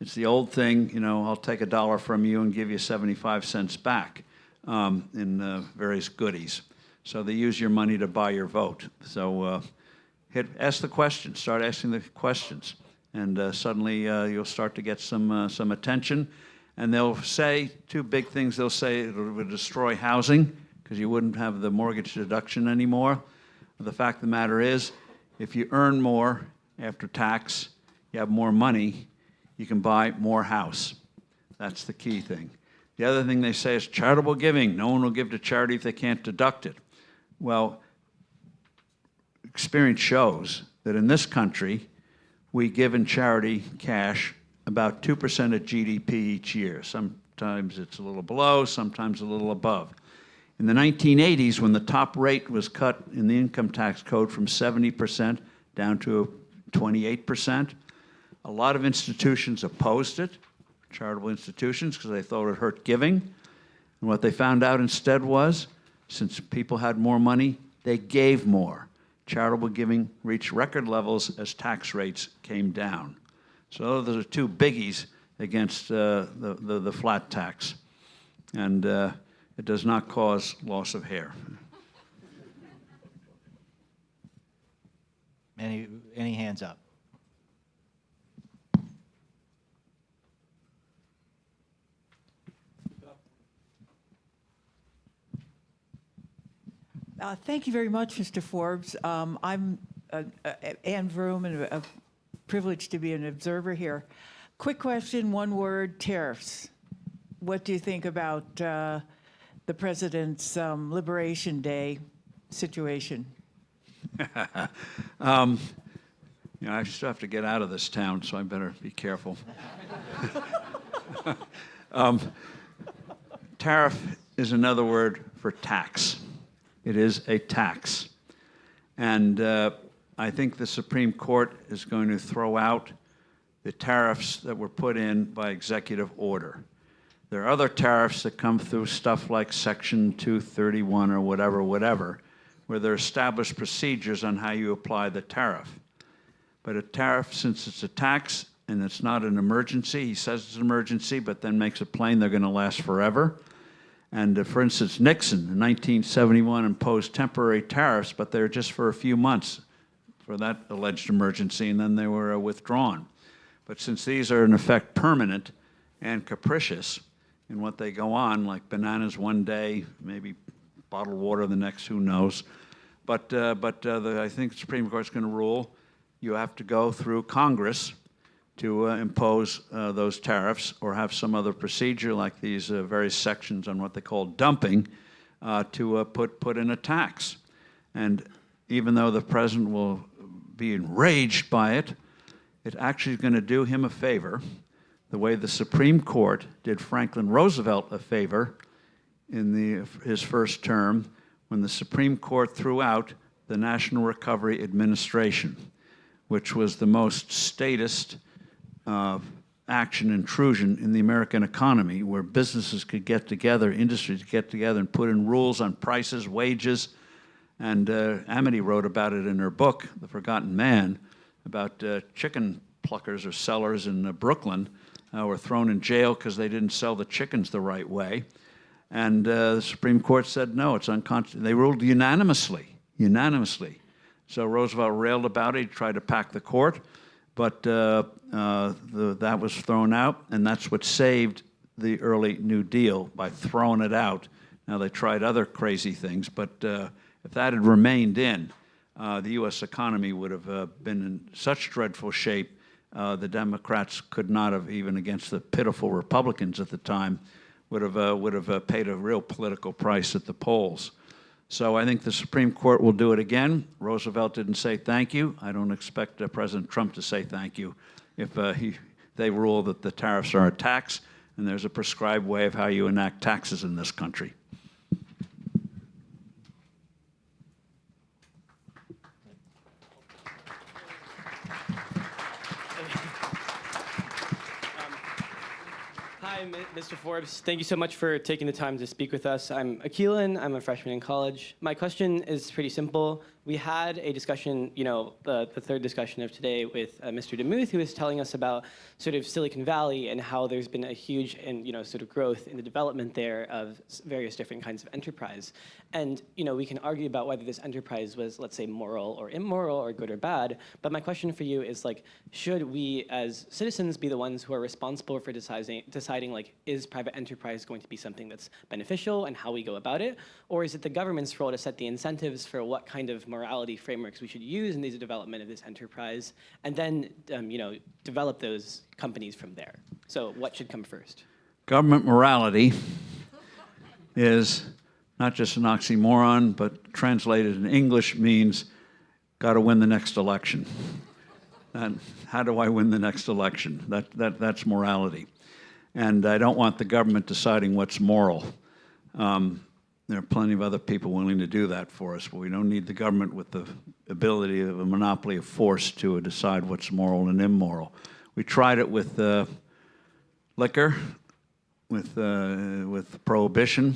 It's the old thing, I'll take $1 from you and give you 75 cents back in various goodies. So they use your money to buy your vote. So ask the questions, start asking the questions, and suddenly you'll start to get some attention. And they'll say two big things. They'll say it would destroy housing because you wouldn't have the mortgage deduction anymore. The fact of the matter is, if you earn more after tax, you have more money, you can buy more house. That's the key thing. The other thing they say is charitable giving. No one will give to charity if they can't deduct it. Well, experience shows that in this country, we give in charity cash about 2% of GDP each year. Sometimes it's a little below, sometimes a little above. In the 1980s, when the top rate was cut in the income tax code from 70% down to 28%, a lot of institutions opposed it, charitable institutions, because they thought it hurt giving. And what they found out instead was, since people had more money, they gave more. Charitable giving reached record levels as tax rates came down. So those are two biggies against the flat tax. And it does not cause loss of hair. Any hands up? Thank you very much, Mr. Forbes. I'm Ann Vroom, and a privilege to be an observer here. Quick question, one word, tariffs. What do you think about the President's Liberation Day situation? I still have to get out of this town, so I better be careful. Tariff is another word for tax. It is a tax. And I think the Supreme Court is going to throw out the tariffs that were put in by executive order. There are other tariffs that come through stuff like Section 231 or whatever, where there are established procedures on how you apply the tariff. But a tariff, since it's a tax and it's not an emergency, he says it's an emergency, but then makes it plain they're going to last forever. And for instance, Nixon in 1971 imposed temporary tariffs, but they were just for a few months for that alleged emergency, and then they were withdrawn. But since these are in effect permanent and capricious in what they go on, like bananas one day, maybe bottled water the next, who knows. But I think the Supreme Court's going to rule you have to go through Congress to impose those tariffs or have some other procedure like these various sections on what they call dumping to put in a tax. And even though the president will be enraged by it, it actually is going to do him a favor, the way the Supreme Court did Franklin Roosevelt a favor in his first term when the Supreme Court threw out the National Recovery Administration, which was the most statist action intrusion in the American economy, where businesses could get together, industries could get together and put in rules on prices, wages. And Amity wrote about it in her book, The Forgotten Man, about chicken pluckers or sellers in Brooklyn were thrown in jail because they didn't sell the chickens the right way. And the Supreme Court said no, it's unconstitutional. They ruled unanimously. So Roosevelt railed about it, he tried to pack the court, but that was thrown out, and that's what saved the early New Deal, by throwing it out. Now, they tried other crazy things, but if that had remained in, the U.S. economy would have been in such dreadful shape, the Democrats could not have, even against the pitiful Republicans at the time, would have paid a real political price at the polls. So I think the Supreme Court will do it again. Roosevelt didn't say thank you. I don't expect President Trump to say thank you if they rule that the tariffs are a tax and there's a prescribed way of how you enact taxes in this country. Hi, Mr. Forbes. Thank you so much for taking the time to speak with us. I'm Akeelan. I'm a freshman in college. My question is pretty simple. We had a discussion, the third discussion of today with Mr. DeMuth, who was telling us about sort of Silicon Valley and how there's been a huge and sort of growth in the development there of various different kinds of enterprise. And we can argue about whether this enterprise was, let's say, moral or immoral or good or bad. But my question for you is, should we as citizens be the ones who are responsible for deciding is private enterprise going to be something that's beneficial and how we go about it? Or is it the government's role to set the incentives for what kind of morality frameworks we should use in the development of this enterprise, and then develop those companies from there? So what should come first? Government morality is not just an oxymoron, but translated in English means got to win the next election. And how do I win the next election? That's morality. And I don't want the government deciding what's moral. There are plenty of other people willing to do that for us, but we don't need the government with the ability of a monopoly of force to decide what's moral and immoral. We tried it with liquor, with prohibition.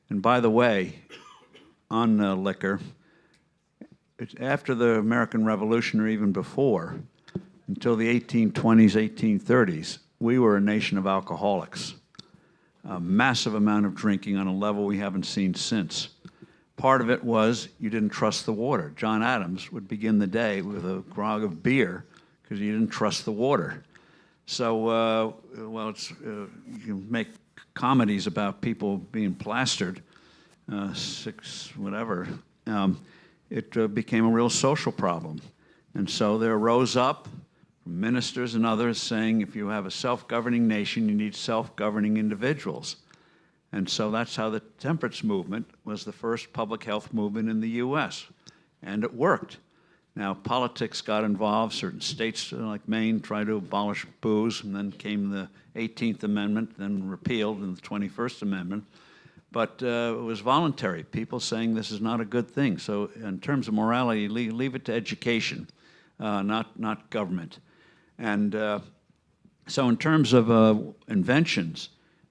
And by the way, on liquor, after the American Revolution or even before, until the 1820s, 1830s, we were a nation of alcoholics. A massive amount of drinking on a level we haven't seen since. Part of it was you didn't trust the water. John Adams would begin the day with a grog of beer because you didn't trust the water. So, you can make comedies about people being plastered, it became a real social problem. And so there rose up ministers and others saying if you have a self-governing nation, you need self-governing individuals. And so that's how the temperance movement was the first public health movement in the U.S., and it worked. Now, politics got involved. Certain states like Maine tried to abolish booze, and then came the 18th Amendment, then repealed in the 21st Amendment. But it was voluntary, people saying this is not a good thing. So in terms of morality, leave it to education, not government. And so in terms of inventions,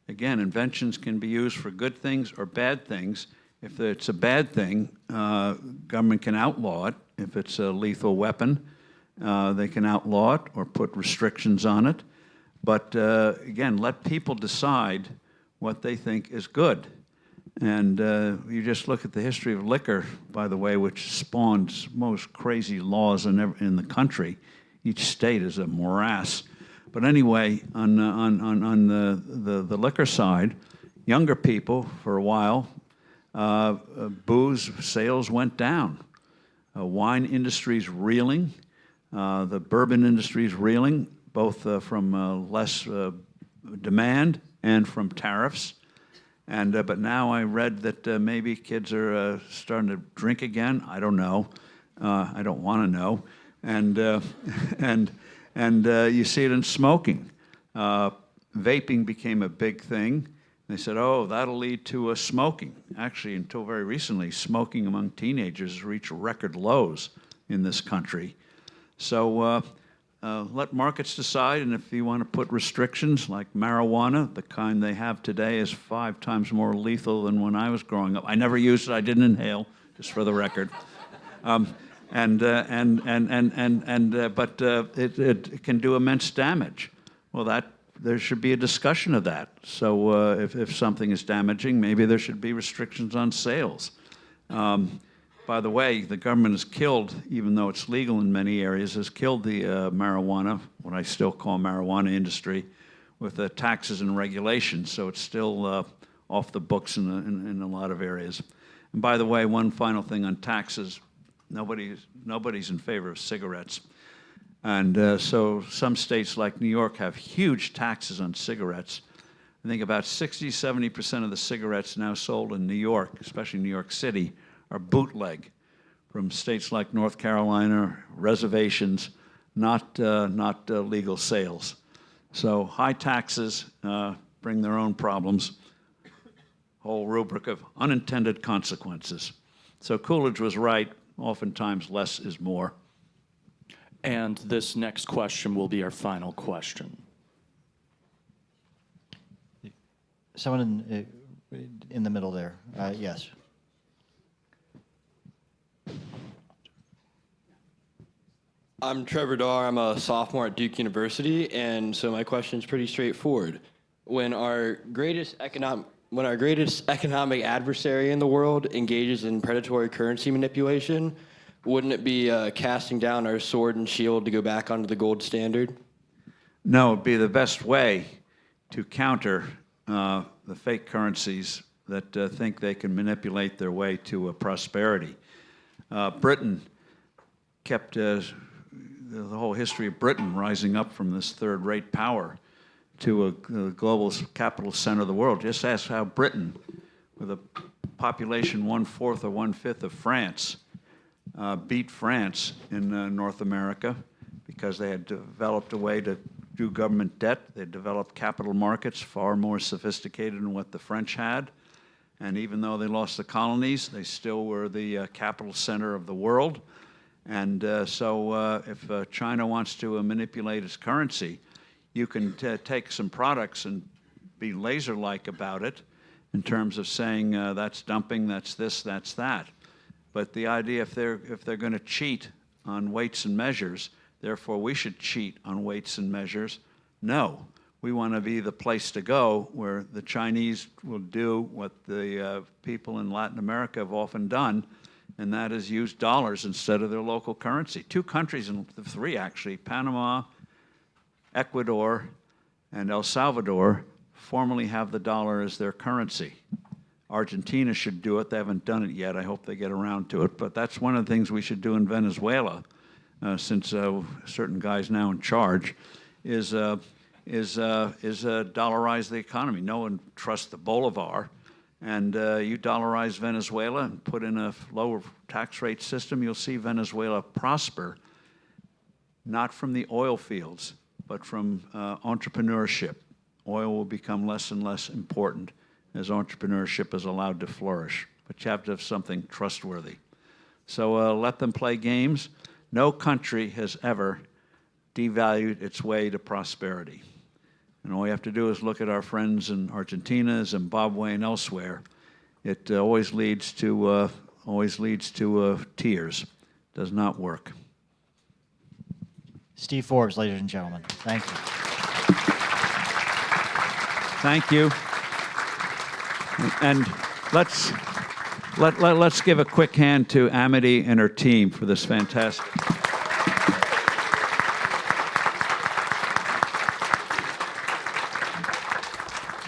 again, inventions can be used for good things or bad things. If it's a bad thing, government can outlaw it. If it's a lethal weapon, They can outlaw it or put restrictions on it. But again, let people decide what they think is good. And you just look at the history of liquor, by the way, which spawns most crazy laws in the country. Each state is a morass. But anyway, on the liquor side, younger people, for a while, booze sales went down. Wine industry's reeling. The bourbon industry's reeling, both from less demand and from tariffs. But now I read that maybe kids are starting to drink again. I don't know. I don't want to know. And you see it in smoking. Vaping became a big thing. They said, oh, that'll lead to smoking. Actually, until very recently, smoking among teenagers has reached record lows in this country. So let markets decide, and if you want to put restrictions like marijuana, the kind they have today is 5 times more lethal than when I was growing up. I never used it. I didn't inhale, just for the record. But it can do immense damage. Well, there should be a discussion of that. So if something is damaging, maybe there should be restrictions on sales. By the way, the government has killed, even though it's legal in many areas, has killed the marijuana, what I still call marijuana industry, with the taxes and regulations. So it's still off the books in a lot of areas. And by the way, one final thing on taxes. Nobody's in favor of cigarettes. And so some states like New York have huge taxes on cigarettes. I think about 60-70% of the cigarettes now sold in New York, especially New York City, are bootleg from states like North Carolina, reservations, not legal sales. So high taxes bring their own problems, whole rubric of unintended consequences. So Coolidge was right, oftentimes less is more. And this next question will be our final question. Someone in the middle there. Yes. I'm Trevor Darr. I'm a sophomore at Duke University, and so my question is pretty straightforward. When our greatest economic adversary in the world engages in predatory currency manipulation, wouldn't it be casting down our sword and shield to go back onto the gold standard? No, it'd be the best way to counter the fake currencies that think they can manipulate their way to prosperity. Britain kept the whole history of Britain rising up from this third-rate power to a global capital center of the world. Just ask how Britain, with a population 1/4 or 1/5 of France, beat France in North America because they had developed a way to do government debt. They developed capital markets far more sophisticated than what the French had. And even though they lost the colonies, they still were the capital center of the world. And so if China wants to manipulate its currency, you can take some products and be laser-like about it in terms of saying that's dumping, that's this, that's that. But the idea, if they're going to cheat on weights and measures, therefore we should cheat on weights and measures, no. We want to be the place to go where the Chinese will do what the people in Latin America have often done, and that is use dollars instead of their local currency. 2 countries, and 3 actually, Panama, Ecuador, and El Salvador, formally have the dollar as their currency. Argentina should do it. They haven't done it yet. I hope they get around to it. But that's one of the things we should do in Venezuela, since certain guys now in charge, is dollarize the economy. No one trusts the Bolivar. And you dollarize Venezuela and put in a lower tax rate system, you'll see Venezuela prosper, not from the oil fields, but from entrepreneurship. Oil will become less and less important as entrepreneurship is allowed to flourish. But you have to have something trustworthy. So let them play games. No country has ever devalued its way to prosperity. And all you have to do is look at our friends in Argentina, Zimbabwe, and elsewhere. It always leads to tears. Does not work. Steve Forbes, ladies and gentlemen. Thank you. Thank you. And let's give a quick hand to Amity and her team for this fantastic.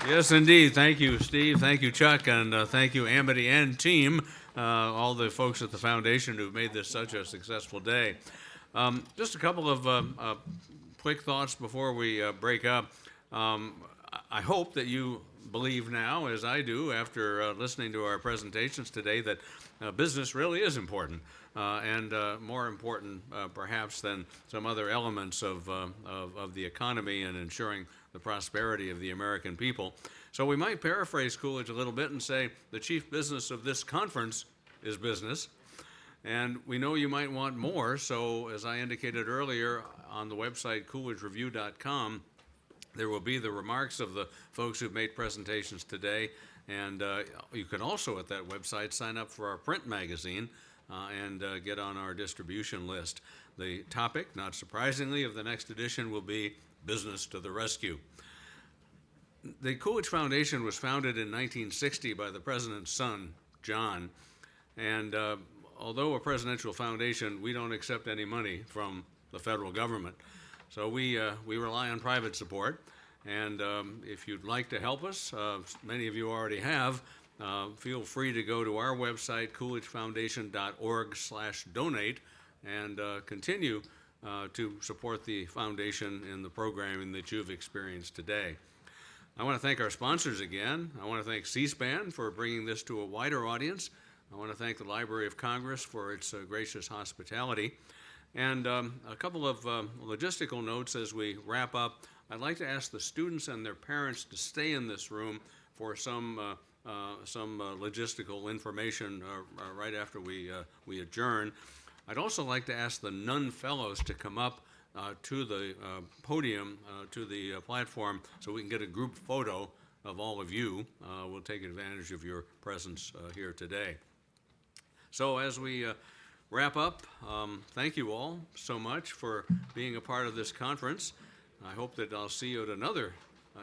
Yes, indeed. Thank you, Steve. Thank you, Chuck. And thank you, Amity and team, all the folks at the foundation who've made this such a successful day. Just a couple of quick thoughts before we break up. I hope that you believe now, as I do after listening to our presentations today, that business really is important and more important perhaps than some other elements of the economy and ensuring the prosperity of the American people. So we might paraphrase Coolidge a little bit and say the chief business of this conference is business. And we know you might want more, so as I indicated earlier on the website coolidgereview.com, there will be the remarks of the folks who've made presentations today, and you can also at that website sign up for our print magazine and get on our distribution list. The topic, not surprisingly, of the next edition will be Business to the Rescue. The Coolidge Foundation was founded in 1960 by the president's son, John, and although a presidential foundation, we don't accept any money from the federal government. So we rely on private support, and if you'd like to help us, many of you already have, feel free to go to our website, coolidgefoundation.org/donate, and continue to support the foundation in the programming that you've experienced today. I want to thank our sponsors again. I want to thank C-SPAN for bringing this to a wider audience. I want to thank the Library of Congress for its gracious hospitality. And a couple of logistical notes as we wrap up. I'd like to ask the students and their parents to stay in this room for some logistical information right after we adjourn. I'd also like to ask the Nunn Fellows to come up to the podium, to the platform, so we can get a group photo of all of you. We'll take advantage of your presence here today. So as we wrap up, thank you all so much for being a part of this conference. I hope that I'll see you at another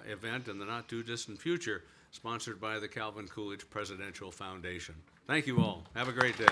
event in the not-too-distant future, sponsored by the Calvin Coolidge Presidential Foundation. Thank you all. Have a great day.